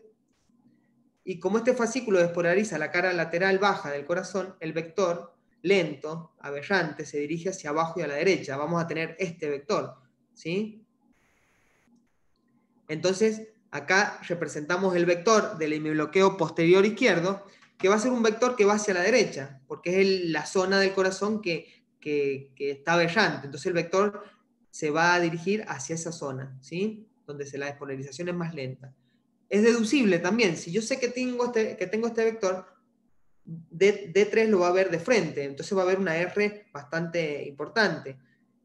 Speaker 2: Y como este fascículo despolariza la cara lateral baja del corazón, el vector lento, aberrante, se dirige hacia abajo y a la derecha. Vamos a tener este vector. ¿sí? Entonces, acá representamos el vector del hemibloqueo posterior izquierdo, que va a ser un vector que va hacia la derecha, porque es la zona del corazón que está aberrante. Entonces el vector se va a dirigir hacia esa zona, ¿sí? Donde la despolarización es más lenta. Es deducible también. Si yo sé que tengo este vector, D3 lo va a ver de frente, entonces va a haber una R bastante importante.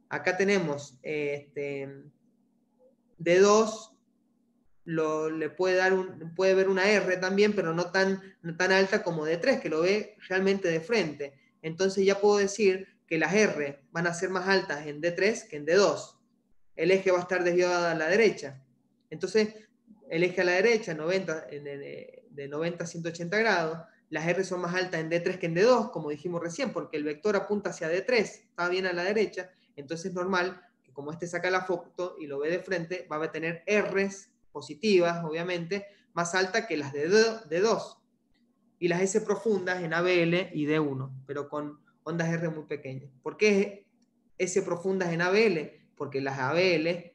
Speaker 2: Acá tenemos D2, le puede ver una R también, pero no tan alta como D3, que lo ve realmente de frente. Entonces ya puedo decir que las R van a ser más altas en D3 que en D2. El eje va a estar desviado a la derecha. Entonces, el eje a la derecha, de 90 a 180 grados, las R son más altas en D3 que en D2, como dijimos recién, porque el vector apunta hacia D3, está bien a la derecha, entonces es normal que como este saca la foto y lo ve de frente, va a tener R's positivas, obviamente, más altas que las de D2, y las S profundas en ABL y D1, pero con ondas R muy pequeñas. ¿Por qué S profundas en ABL? Porque las ABL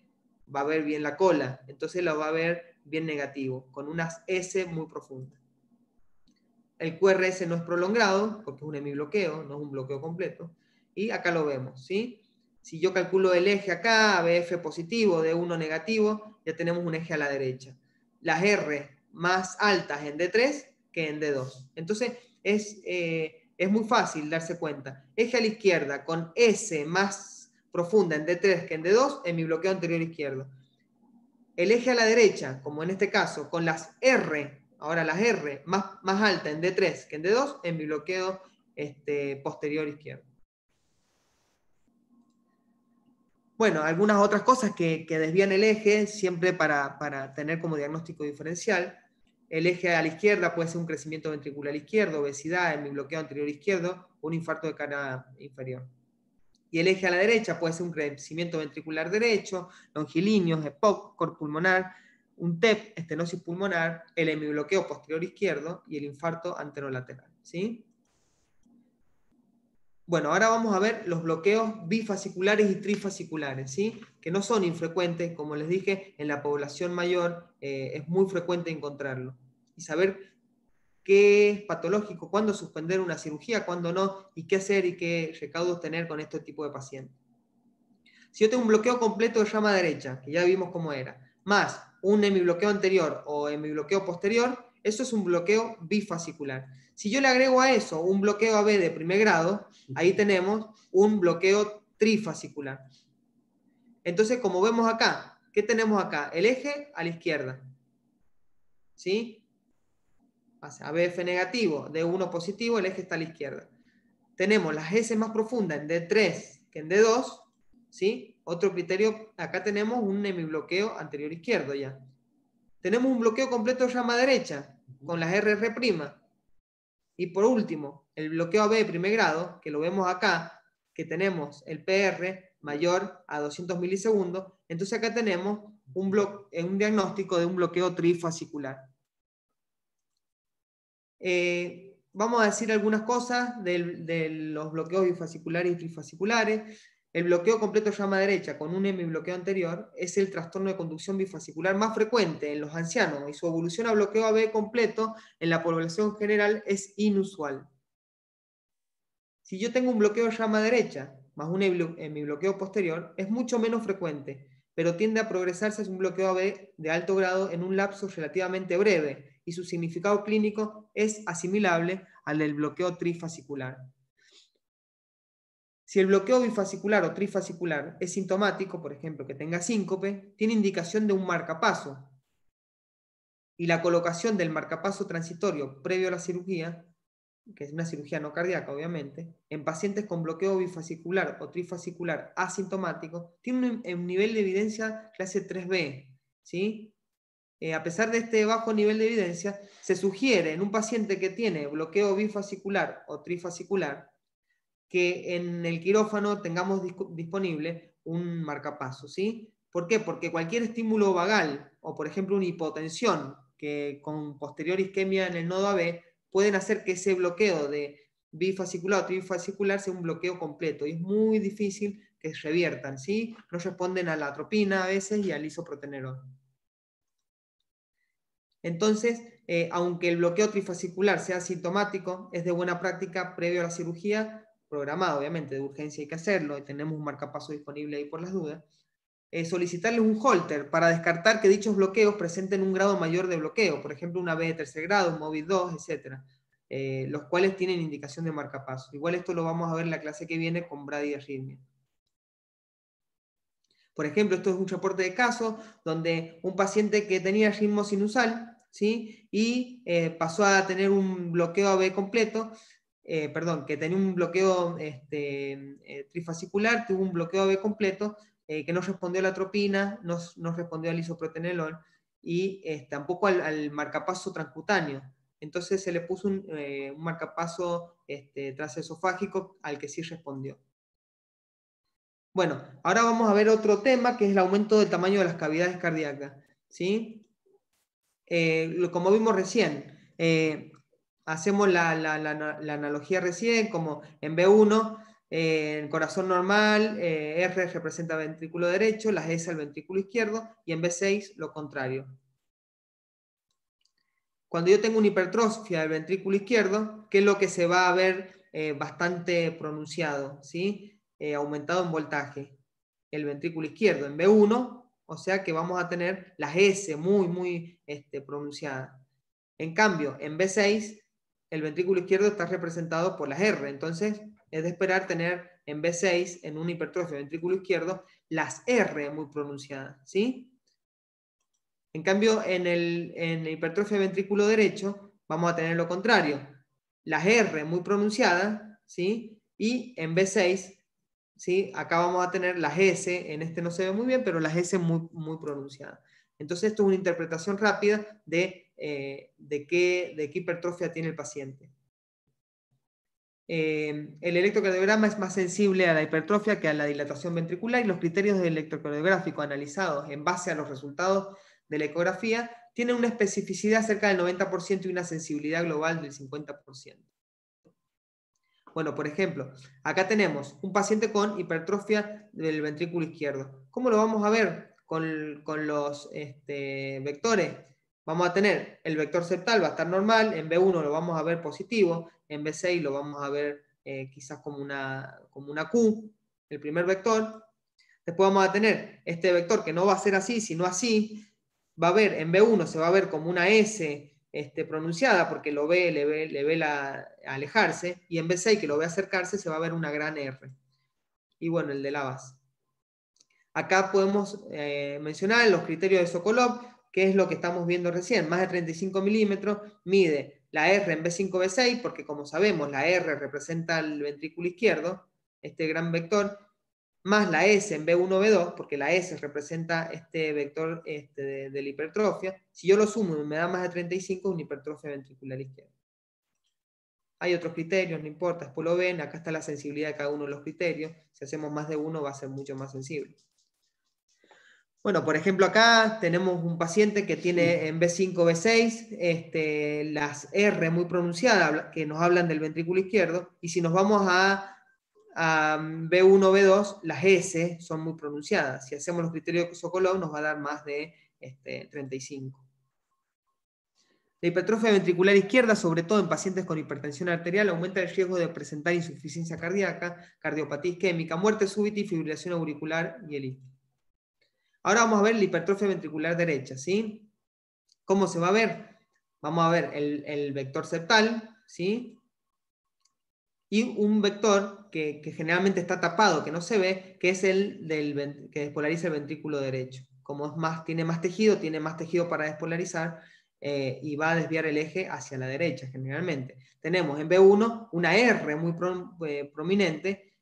Speaker 2: va a ver bien la cola, entonces la va a ver bien negativo, con unas S muy profundas. El QRS no es prolongado, porque es un hemibloqueo, no es un bloqueo completo, y acá lo vemos, ¿sí? Si yo calculo el eje acá, ABF positivo, D1 negativo, ya tenemos un eje a la derecha. Las R más altas en D3 que en D2. Entonces, es muy fácil darse cuenta. Eje a la izquierda con S más profunda en D3 que en D2, en mi bloqueo anterior izquierdo. El eje a la derecha, como en este caso, con las R, ahora las R más alta en D3 que en D2, en mi bloqueo posterior izquierdo. Bueno, algunas otras cosas que desvían el eje, siempre para tener como diagnóstico diferencial. El eje a la izquierda puede ser un crecimiento ventricular izquierdo, obesidad en mi bloqueo anterior izquierdo, un infarto de cara inferior. Y el eje a la derecha puede ser un crecimiento ventricular derecho, longilíneo, EPOC, cor pulmonar, un TEP, estenosis pulmonar, el hemibloqueo posterior izquierdo y el infarto anterolateral, ¿sí? Bueno, ahora vamos a ver los bloqueos bifasciculares y trifasciculares, ¿sí? Que no son infrecuentes, como les dije, en la población mayor es muy frecuente encontrarlo. Y saber qué es patológico, cuándo suspender una cirugía, cuándo no, y qué hacer y qué recaudos tener con este tipo de pacientes. Si yo tengo un bloqueo completo de llama derecha, que ya vimos cómo era, más un hemibloqueo anterior o hemibloqueo posterior, eso es un bloqueo bifascicular. Si yo le agrego a eso un bloqueo AB de primer grado, ahí tenemos un bloqueo trifascicular. Entonces, como vemos acá, ¿qué tenemos acá? El eje a la izquierda, ¿sí? ABF negativo, D1 positivo, el eje está a la izquierda. Tenemos las S más profundas en D3 que en D2, ¿sí? Otro criterio, acá tenemos un hemibloqueo anterior izquierdo ya. Tenemos un bloqueo completo de llama derecha, con las RR'. Y por último, el bloqueo AB de primer grado, que lo vemos acá, que tenemos el PR mayor a 200 milisegundos, entonces acá tenemos un diagnóstico de un bloqueo trifascicular. Vamos a decir algunas cosas de los bloqueos bifasciculares y trifasciculares. El bloqueo completo de llama derecha con un hemibloqueo anterior es el trastorno de conducción bifascicular más frecuente en los ancianos y su evolución a bloqueo AB completo en la población general es inusual. Si yo tengo un bloqueo de llama derecha más un hemibloqueo posterior, es mucho menos frecuente, pero tiende a progresarse hacia un bloqueo AB de alto grado en un lapso relativamente breve y su significado clínico es asimilable al del bloqueo trifascicular. Si el bloqueo bifascicular o trifascicular es sintomático, por ejemplo, que tenga síncope, tiene indicación de un marcapaso. Y la colocación del marcapaso transitorio previo a la cirugía, que es una cirugía no cardíaca, obviamente, en pacientes con bloqueo bifascicular o trifascicular asintomático, tiene un nivel de evidencia clase 3B, ¿sí? A pesar de este bajo nivel de evidencia, se sugiere en un paciente que tiene bloqueo bifascicular o trifascicular que en el quirófano tengamos disponible un marcapaso, ¿sí? ¿Por qué? Porque cualquier estímulo vagal, o por ejemplo una hipotensión, que con posterior isquemia en el nodo AB, pueden hacer que ese bloqueo de bifascicular o trifascicular sea un bloqueo completo. Y es muy difícil que reviertan, ¿sí? No responden a la atropina a veces y al isoprotenerol. Entonces, aunque el bloqueo trifascicular sea sintomático, es de buena práctica previo a la cirugía, programado obviamente, de urgencia hay que hacerlo, y tenemos un marcapaso disponible ahí por las dudas, solicitarles un holter para descartar que dichos bloqueos presenten un grado mayor de bloqueo, por ejemplo una B de tercer grado, un MOVID 2, etc., los cuales tienen indicación de marcapaso. Igual esto lo vamos a ver en la clase que viene con bradiarritmia. Por ejemplo, esto es un reporte de caso donde un paciente que tenía ritmo sinusal, ¿sí? Y pasó a tener un bloqueo AB completo, que tenía un bloqueo trifascicular, tuvo un bloqueo AB completo, que no respondió a la atropina, no respondió al isoprotenolol y tampoco al marcapaso transcutáneo. Entonces se le puso un marcapaso transesofágico al que sí respondió. Bueno, ahora vamos a ver otro tema que es el aumento del tamaño de las cavidades cardíacas, ¿sí? Como vimos recién, hacemos la analogía recién, como en B1, en corazón normal, R representa ventrículo derecho, las S el ventrículo izquierdo, y en B6 lo contrario. Cuando yo tengo una hipertrofia del ventrículo izquierdo, ¿qué es lo que se va a ver bastante pronunciado? ¿Sí? Aumentado en voltaje. El ventrículo izquierdo en B1, o sea que vamos a tener las S muy pronunciadas. En cambio, en B6, el ventrículo izquierdo está representado por las R, entonces es de esperar tener en B6, en una hipertrofia del ventrículo izquierdo, las R muy pronunciadas, ¿sí? En cambio, en la hipertrofia del ventrículo derecho, vamos a tener lo contrario, las R muy pronunciadas, ¿sí? Y en B6, ¿sí? Acá vamos a tener las S, en este no se ve muy bien, pero las S muy pronunciadas. Entonces esto es una interpretación rápida de qué hipertrofia tiene el paciente. El electrocardiograma es más sensible a la hipertrofia que a la dilatación ventricular y los criterios del electrocardiográfico analizados en base a los resultados de la ecografía tienen una especificidad cerca del 90% y una sensibilidad global del 50%. Bueno, por ejemplo, acá tenemos un paciente con hipertrofia del ventrículo izquierdo. ¿Cómo lo vamos a ver con los vectores? Vamos a tener el vector septal, va a estar normal, en B1 lo vamos a ver positivo, en B6 lo vamos a ver quizás como una Q, el primer vector. Después vamos a tener este vector que no va a ser así, sino así. Va a ver, en B1 se va a ver como una S pronunciada porque le ve alejarse, y en B6 que lo ve acercarse se va a ver una gran R. Y bueno, el de la base. Acá podemos mencionar los criterios de Sokolov, que es lo que estamos viendo recién, más de 35 milímetros, mide la R en B5, B6, porque como sabemos la R representa el ventrículo izquierdo, este gran vector, más la S en B1, B2, porque la S representa este vector de la hipertrofia. Si yo lo sumo y me da más de 35, es una hipertrofia ventricular izquierda. Hay otros criterios, no importa, después lo ven, acá está la sensibilidad de cada uno de los criterios. Si hacemos más de uno va a ser mucho más sensible. Bueno, por ejemplo, acá tenemos un paciente que tiene en B5, B6, las R muy pronunciadas, que nos hablan del ventrículo izquierdo, y si nos vamos a B1, B2, las S son muy pronunciadas. Si hacemos los criterios de Sokolov nos va a dar más de 35. La hipertrofia ventricular izquierda, sobre todo en pacientes con hipertensión arterial, aumenta el riesgo de presentar insuficiencia cardíaca, cardiopatía isquémica, muerte súbita y fibrilación auricular y el ictus. Ahora vamos a ver la hipertrofia ventricular derecha, ¿sí? ¿Cómo se va a ver? Vamos a ver el vector septal, ¿sí? Y un vector que generalmente está tapado, que no se ve, que es el que despolariza el ventrículo derecho. Como tiene más tejido para despolarizar, y va a desviar el eje hacia la derecha, generalmente. Tenemos en B1 una R muy prominente,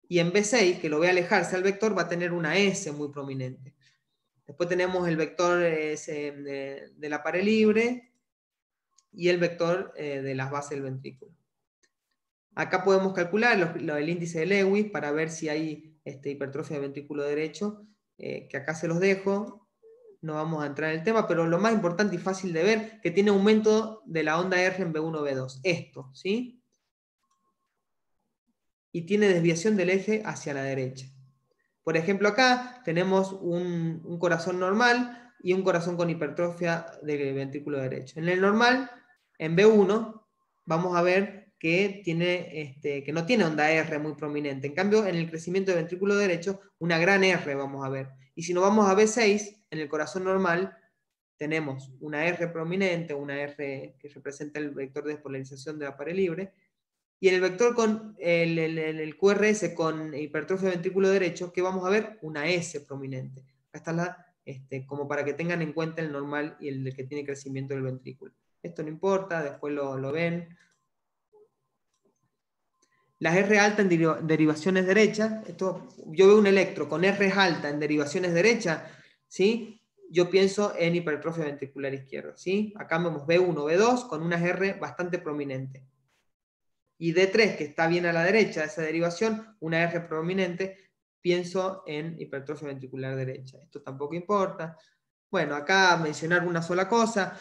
Speaker 2: y en B6, que lo ve alejarse al vector, va a tener una S muy prominente. Después tenemos el vector de la pared libre y el vector de las bases del ventrículo. Acá podemos calcular el índice de Lewis para ver si hay hipertrofia del ventrículo derecho, que acá se los dejo, no vamos a entrar en el tema, pero lo más importante y fácil de ver, que tiene aumento de la onda R en B1, B2. Esto, ¿sí? y tiene desviación del eje hacia la derecha. Por ejemplo, acá tenemos un corazón normal y un corazón con hipertrofia del ventrículo derecho. En el normal, en B1, vamos a ver que, que no tiene onda R muy prominente. En cambio, en el crecimiento del ventrículo derecho, una gran R vamos a ver. Y si nos vamos a B6, en el corazón normal, tenemos una R prominente, una R que representa el vector de despolarización de la pared libre, y en el vector con el QRS con hipertrofia del ventrículo derecho, que vamos a ver una S prominente. Acá está como para que tengan en cuenta el normal y el que tiene crecimiento del ventrículo. Esto no importa, después lo ven. Las R alta en derivaciones derechas, yo veo un electro con R alta en derivaciones derechas, ¿sí? Yo pienso en hipertrofia ventricular izquierda, ¿sí? Acá vemos B1, B2 con unas R bastante prominentes. Y D3, que está bien a la derecha de esa derivación, una R prominente, pienso en hipertrofia ventricular derecha. Esto tampoco importa. Bueno, acá mencionar una sola cosa.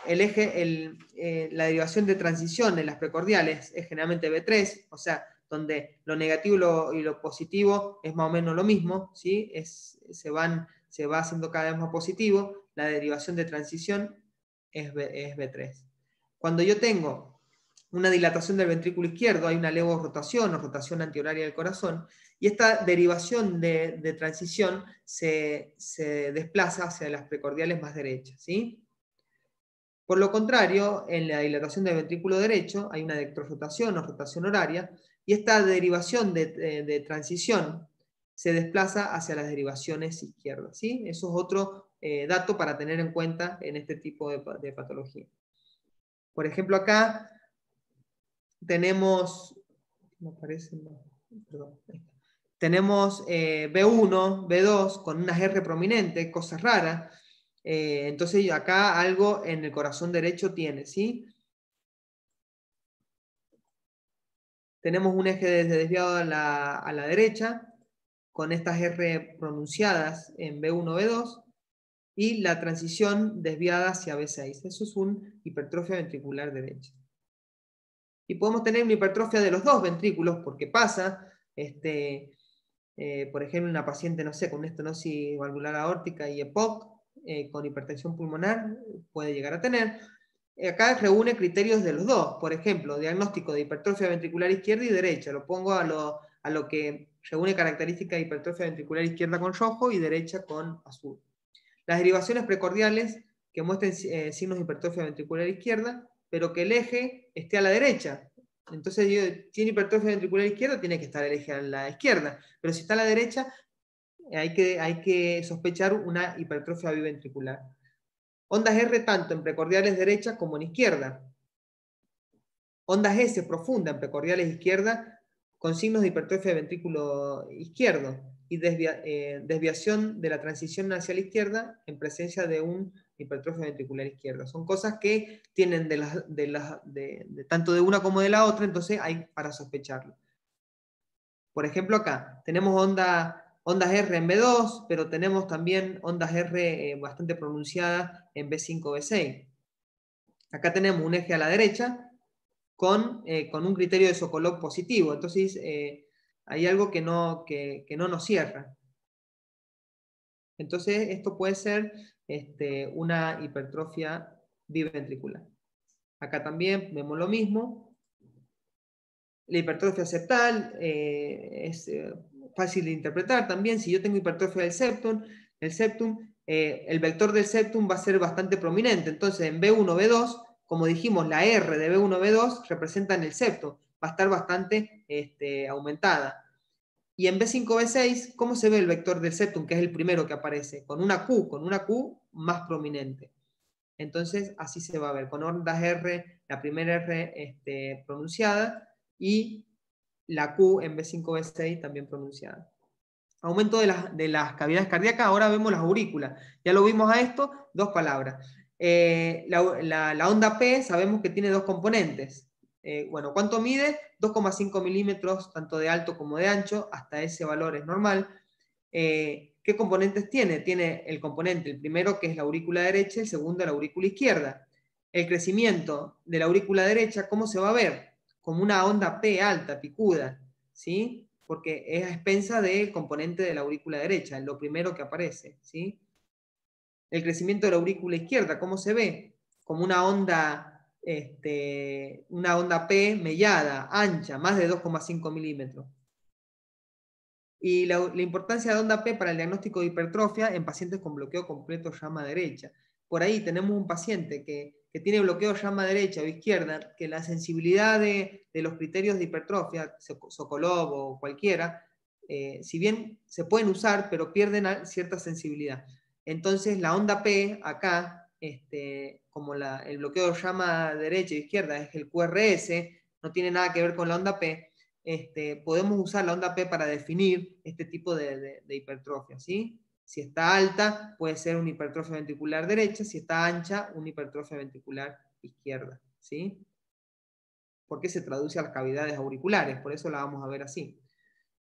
Speaker 2: La derivación de transición en las precordiales es generalmente B3, o sea, donde lo negativo y lo positivo es más o menos lo mismo, ¿sí? Se va haciendo cada vez más positivo. La derivación de transición es B3. Cuando yo tengo una dilatación del ventrículo izquierdo, hay una levorrotación o rotación antihoraria del corazón, y esta derivación de transición se desplaza hacia las precordiales más derechas, ¿sí? Por lo contrario, en la dilatación del ventrículo derecho hay una dectorrotación o rotación horaria, y esta derivación de transición se desplaza hacia las derivaciones izquierdas, ¿sí? Eso es otro dato para tener en cuenta en este tipo de patología. Por ejemplo, acá tenemos, tenemos B1, B2 con unas R prominentes, cosas raras. Entonces acá algo en el corazón derecho tiene, ¿sí? Tenemos un eje desviado a la derecha, con estas R pronunciadas en B1, B2, y la transición desviada hacia B6. Eso es un hipertrofia ventricular derecha. Y podemos tener una hipertrofia de los dos ventrículos, porque pasa, por ejemplo, una paciente, no sé, con una estenosis valvular aórtica y EPOC, con hipertensión pulmonar, puede llegar a tener. Acá reúne criterios de los dos, por ejemplo, diagnóstico de hipertrofia ventricular izquierda y derecha. Lo pongo a lo que reúne características de hipertrofia ventricular izquierda con rojo y derecha con azul. Las derivaciones precordiales que muestren signos de hipertrofia ventricular izquierda, pero que el eje esté a la derecha. Entonces, tiene hipertrofia ventricular izquierda, tiene que estar el eje a la izquierda. Pero si está a la derecha, hay que sospechar una hipertrofia biventricular. Ondas R tanto en precordiales derecha como en izquierda. Ondas S profunda en precordiales izquierda con signos de hipertrofia de ventrículo izquierdo y desviación de la transición hacia la izquierda en presencia de un hipertrofia ventricular izquierda. Son cosas que tienen tanto de una como de la otra, entonces hay para sospecharlo. Por ejemplo, acá tenemos ondas R en B2, pero tenemos también ondas R bastante pronunciadas en B5, B6. Acá tenemos un eje a la derecha con un criterio de Sokolov positivo. Entonces, hay algo que no nos cierra. Entonces, esto puede ser una hipertrofia biventricular. Acá también vemos lo mismo. La hipertrofia septal es fácil de interpretar también. Si yo tengo hipertrofia del septum, el vector del septum va a ser bastante prominente. Entonces, en B1, B2, como dijimos, la R de B1, B2 representa en el septum. Va a estar bastante aumentada. Y en B5, B6, ¿cómo se ve el vector del septum? Que es el primero que aparece. Con una Q más prominente. Entonces, así se va a ver. Con ondas R, la primera R pronunciada, y la Q en B5, B6 también pronunciada. Aumento de las cavidades cardíacas, ahora vemos las aurículas. Ya lo vimos a esto, dos palabras. La onda P sabemos que tiene dos componentes. Bueno, ¿cuánto mide? 2,5 milímetros, tanto de alto como de ancho, hasta ese valor es normal. ¿Qué componentes tiene? Tiene el componente, el primero que es la aurícula derecha, el segundo la aurícula izquierda. El crecimiento de la aurícula derecha, ¿cómo se va a ver? Como una onda P alta, picuda. ¿sí? Porque es a expensa del componente de la aurícula derecha, lo primero que aparece, ¿sí? El crecimiento de la aurícula izquierda, ¿cómo se ve? Como una onda P mellada, ancha, más de 2,5 milímetros. Y la importancia de onda P para el diagnóstico de hipertrofia en pacientes con bloqueo completo llama derecha. Por ahí tenemos un paciente que tiene bloqueo llama derecha o izquierda, que la sensibilidad de los criterios de hipertrofia, Sokolov o cualquiera, si bien se pueden usar, pero pierden cierta sensibilidad. Entonces la onda P acá, como el bloqueo llama derecha e izquierda es el QRS, no tiene nada que ver con la onda P, podemos usar la onda P para definir este tipo de hipertrofia, ¿sí? Si está alta, puede ser una hipertrofia ventricular derecha, si está ancha, una hipertrofia ventricular izquierda, ¿sí? Porque se traduce a las cavidades auriculares, por eso la vamos a ver así.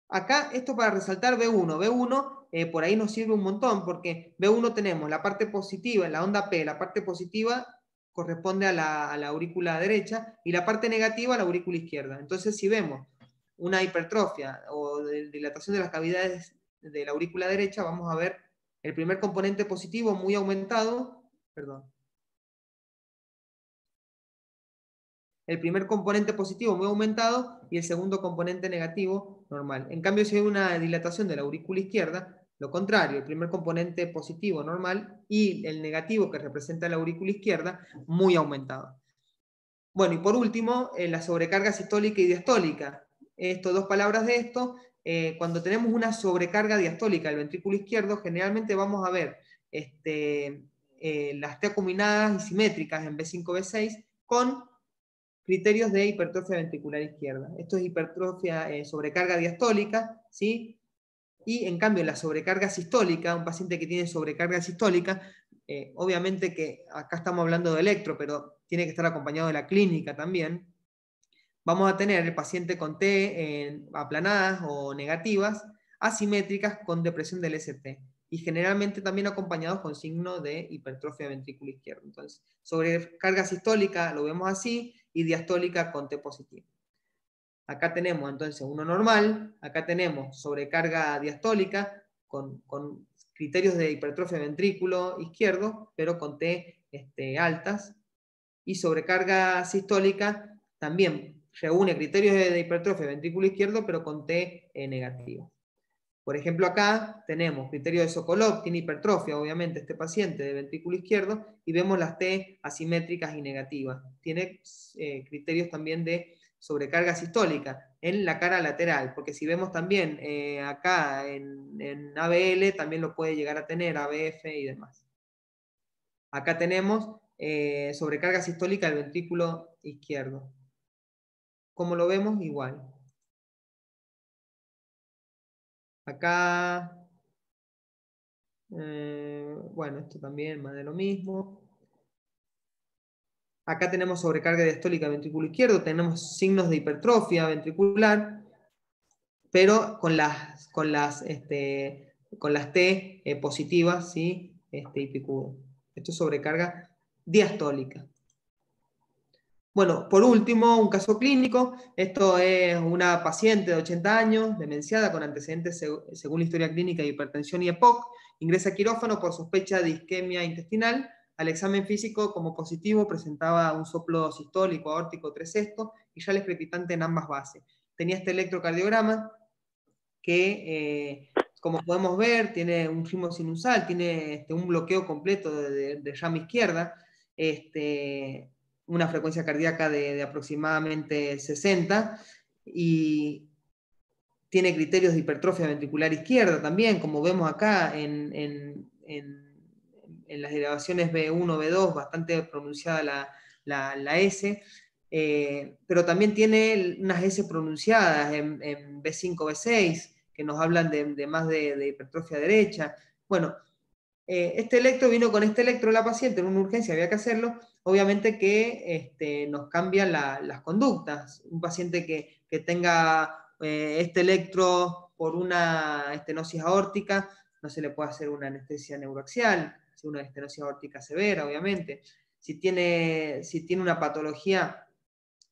Speaker 2: Acá, esto para resaltar B1. B1 por ahí nos sirve un montón, porque B1 tenemos la parte positiva, en la onda P, la parte positiva corresponde a la aurícula derecha, y la parte negativa a la aurícula izquierda. Entonces, si vemos una hipertrofia o dilatación de las cavidades de la aurícula derecha, vamos a ver el primer componente positivo muy aumentado, el primer componente positivo muy aumentado y el segundo componente negativo normal. En cambio, si hay una dilatación de la aurícula izquierda, lo contrario, el primer componente positivo normal y el negativo que representa la aurícula izquierda muy aumentado. Bueno, y por último, la sobrecarga sistólica y diastólica. Dos palabras de esto. Cuando tenemos una sobrecarga diastólica del ventrículo izquierdo, generalmente vamos a ver las T acuminadas y simétricas en B5, B6 con criterios de hipertrofia ventricular izquierda. Esto es hipertrofia, sobrecarga diastólica, ¿sí? Y en cambio la sobrecarga sistólica, un paciente que tiene sobrecarga sistólica, obviamente que acá estamos hablando de electro, pero tiene que estar acompañado de la clínica también. Vamos a tener el paciente con T aplanadas o negativas, asimétricas con depresión del ST, y generalmente también acompañados con signo de hipertrofia ventrículo izquierdo. Entonces, sobrecarga sistólica lo vemos así, y diastólica con T positivo. Acá tenemos entonces uno normal, acá tenemos sobrecarga diastólica con criterios de hipertrofia ventrículo izquierdo, pero con T altas, y sobrecarga sistólica también reúne criterios de hipertrofia ventrículo izquierdo, pero con T negativo. Por ejemplo, acá tenemos criterio de Sokolov, tiene hipertrofia, obviamente, este paciente de ventrículo izquierdo, y vemos las T asimétricas y negativas. Tiene criterios también de sobrecarga sistólica en la cara lateral, porque si vemos también acá en ABL, también lo puede llegar a tener, ABF y demás. Acá tenemos sobrecarga sistólica del ventrículo izquierdo. Como lo vemos, igual. Acá, bueno, esto también más de lo mismo. Acá tenemos sobrecarga diastólica del ventrículo izquierdo, tenemos signos de hipertrofia ventricular, pero con las T positivas, ¿sí? Y picudo. Esto es sobrecarga diastólica. Bueno, por último, un caso clínico. Esto es una paciente de 80 años, demenciada, con antecedentes según la historia clínica de hipertensión y EPOC. Ingresa a quirófano por sospecha de isquemia intestinal. Al examen físico, como positivo, presentaba un soplo sistólico aórtico 3/6 y ya crepitante en ambas bases. Tenía este electrocardiograma que, como podemos ver, tiene un ritmo sinusal, tiene un bloqueo completo de llama izquierda, una frecuencia cardíaca de aproximadamente 60, y tiene criterios de hipertrofia ventricular izquierda también, como vemos acá en las elevaciones B1, B2, bastante pronunciada la S, pero también tiene unas S pronunciadas en B5, B6, que nos hablan de más de hipertrofia derecha. Bueno, este electro vino con este electro la paciente en una urgencia, había que hacerlo. Obviamente que nos cambian las conductas. Un paciente que tenga este electro por una estenosis aórtica, no se le puede hacer una anestesia neuroaxial, si una estenosis aórtica severa, obviamente. Si tiene una patología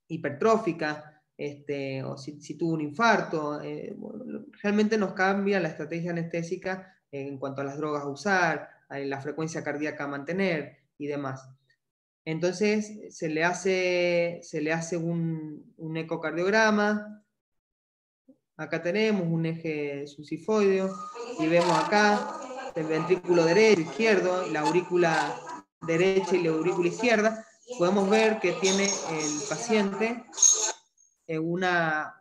Speaker 2: hipertrófica, o si tuvo un infarto. Bueno, realmente nos cambia la estrategia anestésica en cuanto a las drogas a usar, a la frecuencia cardíaca a mantener y demás. Entonces se le hace un ecocardiograma. Acá tenemos un eje susifoideo y vemos acá el ventrículo derecho, izquierdo, la aurícula derecha y la aurícula izquierda. Podemos ver que tiene el paciente una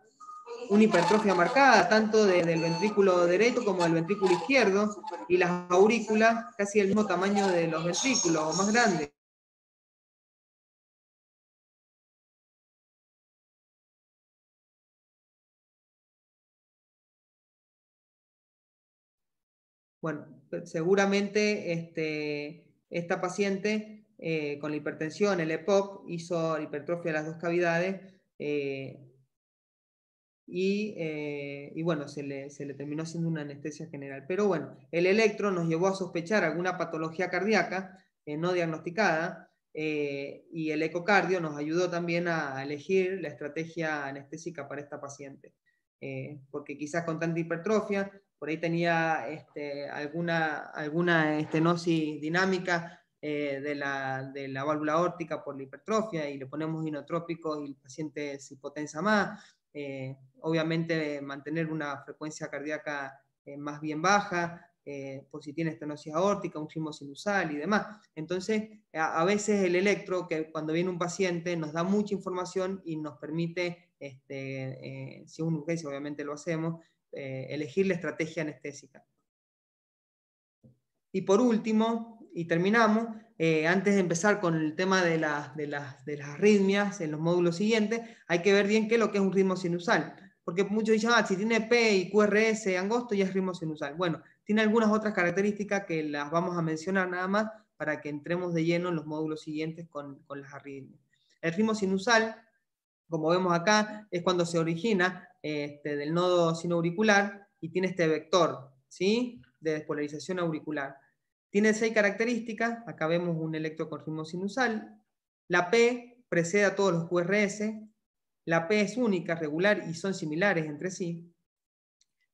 Speaker 2: hipertrofia marcada, tanto del ventrículo derecho como del ventrículo izquierdo, y las aurículas casi del mismo tamaño de los ventrículos, o más grandes. Bueno, seguramente esta paciente con la hipertensión, el EPOC, hizo hipertrofia de las dos cavidades y bueno, se le terminó haciendo una anestesia general. Pero bueno, el electro nos llevó a sospechar alguna patología cardíaca no diagnosticada y el ecocardio nos ayudó también a elegir la estrategia anestésica para esta paciente. Porque quizás con tanta hipertrofia, por ahí tenía alguna estenosis dinámica de la válvula aórtica por la hipertrofia y le ponemos inotrópicos y el paciente se hipotensa más. Obviamente mantener una frecuencia cardíaca más bien baja, por si tiene estenosis aórtica, un ritmo sinusal y demás. Entonces, a veces el electro, que cuando viene un paciente, nos da mucha información y nos permite, si es una urgencia, obviamente lo hacemos, elegir la estrategia anestésica. Y por último, y terminamos, antes de empezar con el tema de las arritmias en los módulos siguientes, hay que ver bien qué es lo que es un ritmo sinusal. Porque muchos dicen, si tiene P y QRS angosto ya es ritmo sinusal. Bueno, tiene algunas otras características que las vamos a mencionar nada más para que entremos de lleno en los módulos siguientes con las arritmias. El ritmo sinusal, como vemos acá, es cuando se origina del nodo sinoauricular y tiene este vector, ¿sí?, de despolarización auricular. Tiene 6 características. Acá vemos un electro con ritmo sinusal. La P precede a todos los QRS. La P es única, regular y son similares entre sí.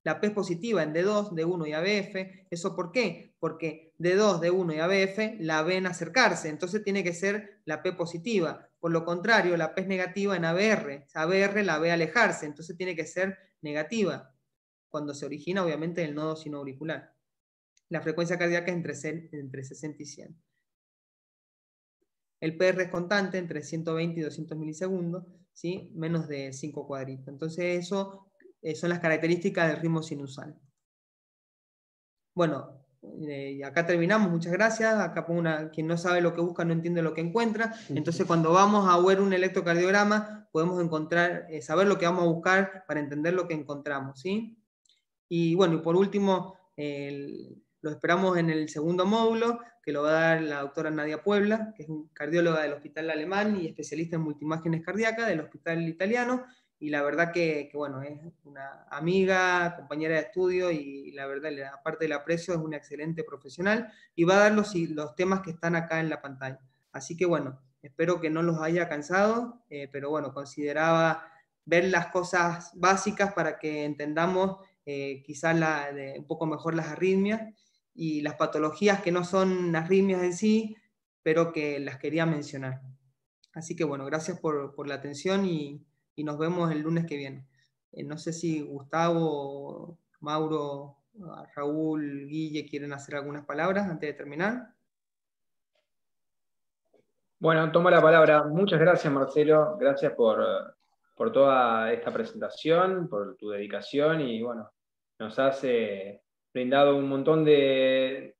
Speaker 2: La P es positiva en D2, D1 y ABF. ¿Eso por qué? Porque D2, D1 y ABF la ven acercarse, entonces tiene que ser la P positiva. Por lo contrario, la P es negativa en ABR. ABR la ve alejarse, entonces tiene que ser negativa, cuando se origina obviamente el nodo sinoauricular. La frecuencia cardíaca es entre 60 y 100. El PR es constante entre 120 y 200 milisegundos, ¿sí? Menos de 5 cuadritos. Entonces eso son las características del ritmo sinusal. Bueno, acá terminamos, muchas gracias. Acá pongo quien no sabe lo que busca no entiende lo que encuentra. Entonces cuando vamos a ver un electrocardiograma podemos encontrar, saber lo que vamos a buscar para entender lo que encontramos, ¿sí? Y bueno, y por último, lo esperamos en el segundo módulo, que lo va a dar la doctora Nadia Puebla, que es cardióloga del Hospital Alemán y especialista en multiimágenes cardíacas del Hospital Italiano, y la verdad que bueno, es una amiga, compañera de estudio, y la verdad, aparte del aprecio, es una excelente profesional, y va a dar los temas que están acá en la pantalla. Así que bueno, espero que no los haya cansado, pero bueno, consideraba ver las cosas básicas para que entendamos quizás un poco mejor las arritmias y las patologías que no son arritmias en sí, pero que las quería mencionar. Así que bueno, gracias por la atención y nos vemos el lunes que viene. No sé si Gustavo, Mauro, Raúl, Guille quieren hacer algunas palabras antes de terminar.
Speaker 1: Bueno, tomo la palabra. Muchas gracias, Marcelo. Gracias por toda esta presentación, por tu dedicación y bueno, nos has brindado un montón de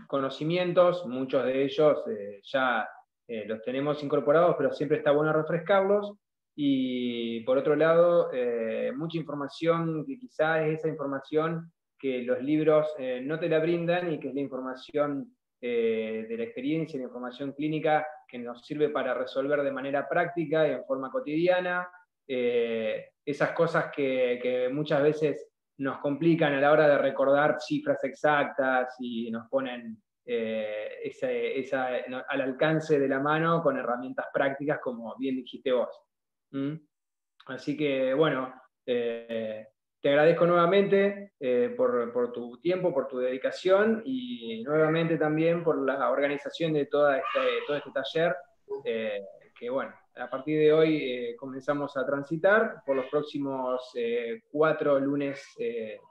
Speaker 1: conocimientos, muchos de ellos ya los tenemos incorporados, pero siempre está bueno refrescarlos. Y por otro lado, mucha información que quizás es esa información que los libros no te la brindan y que es la información de la experiencia, la información clínica que nos sirve para resolver de manera práctica y en forma cotidiana esas cosas que muchas veces nos complican a la hora de recordar cifras exactas y nos ponen al alcance de la mano con herramientas prácticas, como bien dijiste vos. Así que, bueno, te agradezco nuevamente por tu tiempo, por tu dedicación y nuevamente también por la organización de todo este taller, que bueno, a partir de hoy comenzamos a transitar por los próximos 4 lunes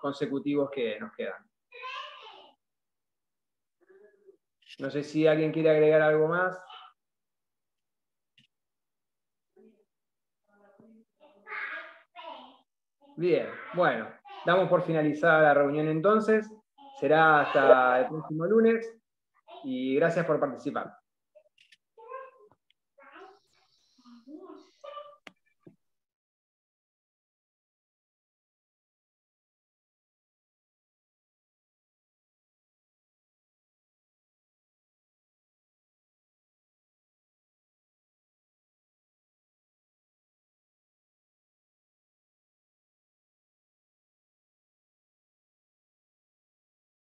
Speaker 1: consecutivos que nos quedan. No sé si alguien quiere agregar algo más. Bien, bueno, damos por finalizada la reunión entonces. Será hasta el próximo lunes y gracias por participar.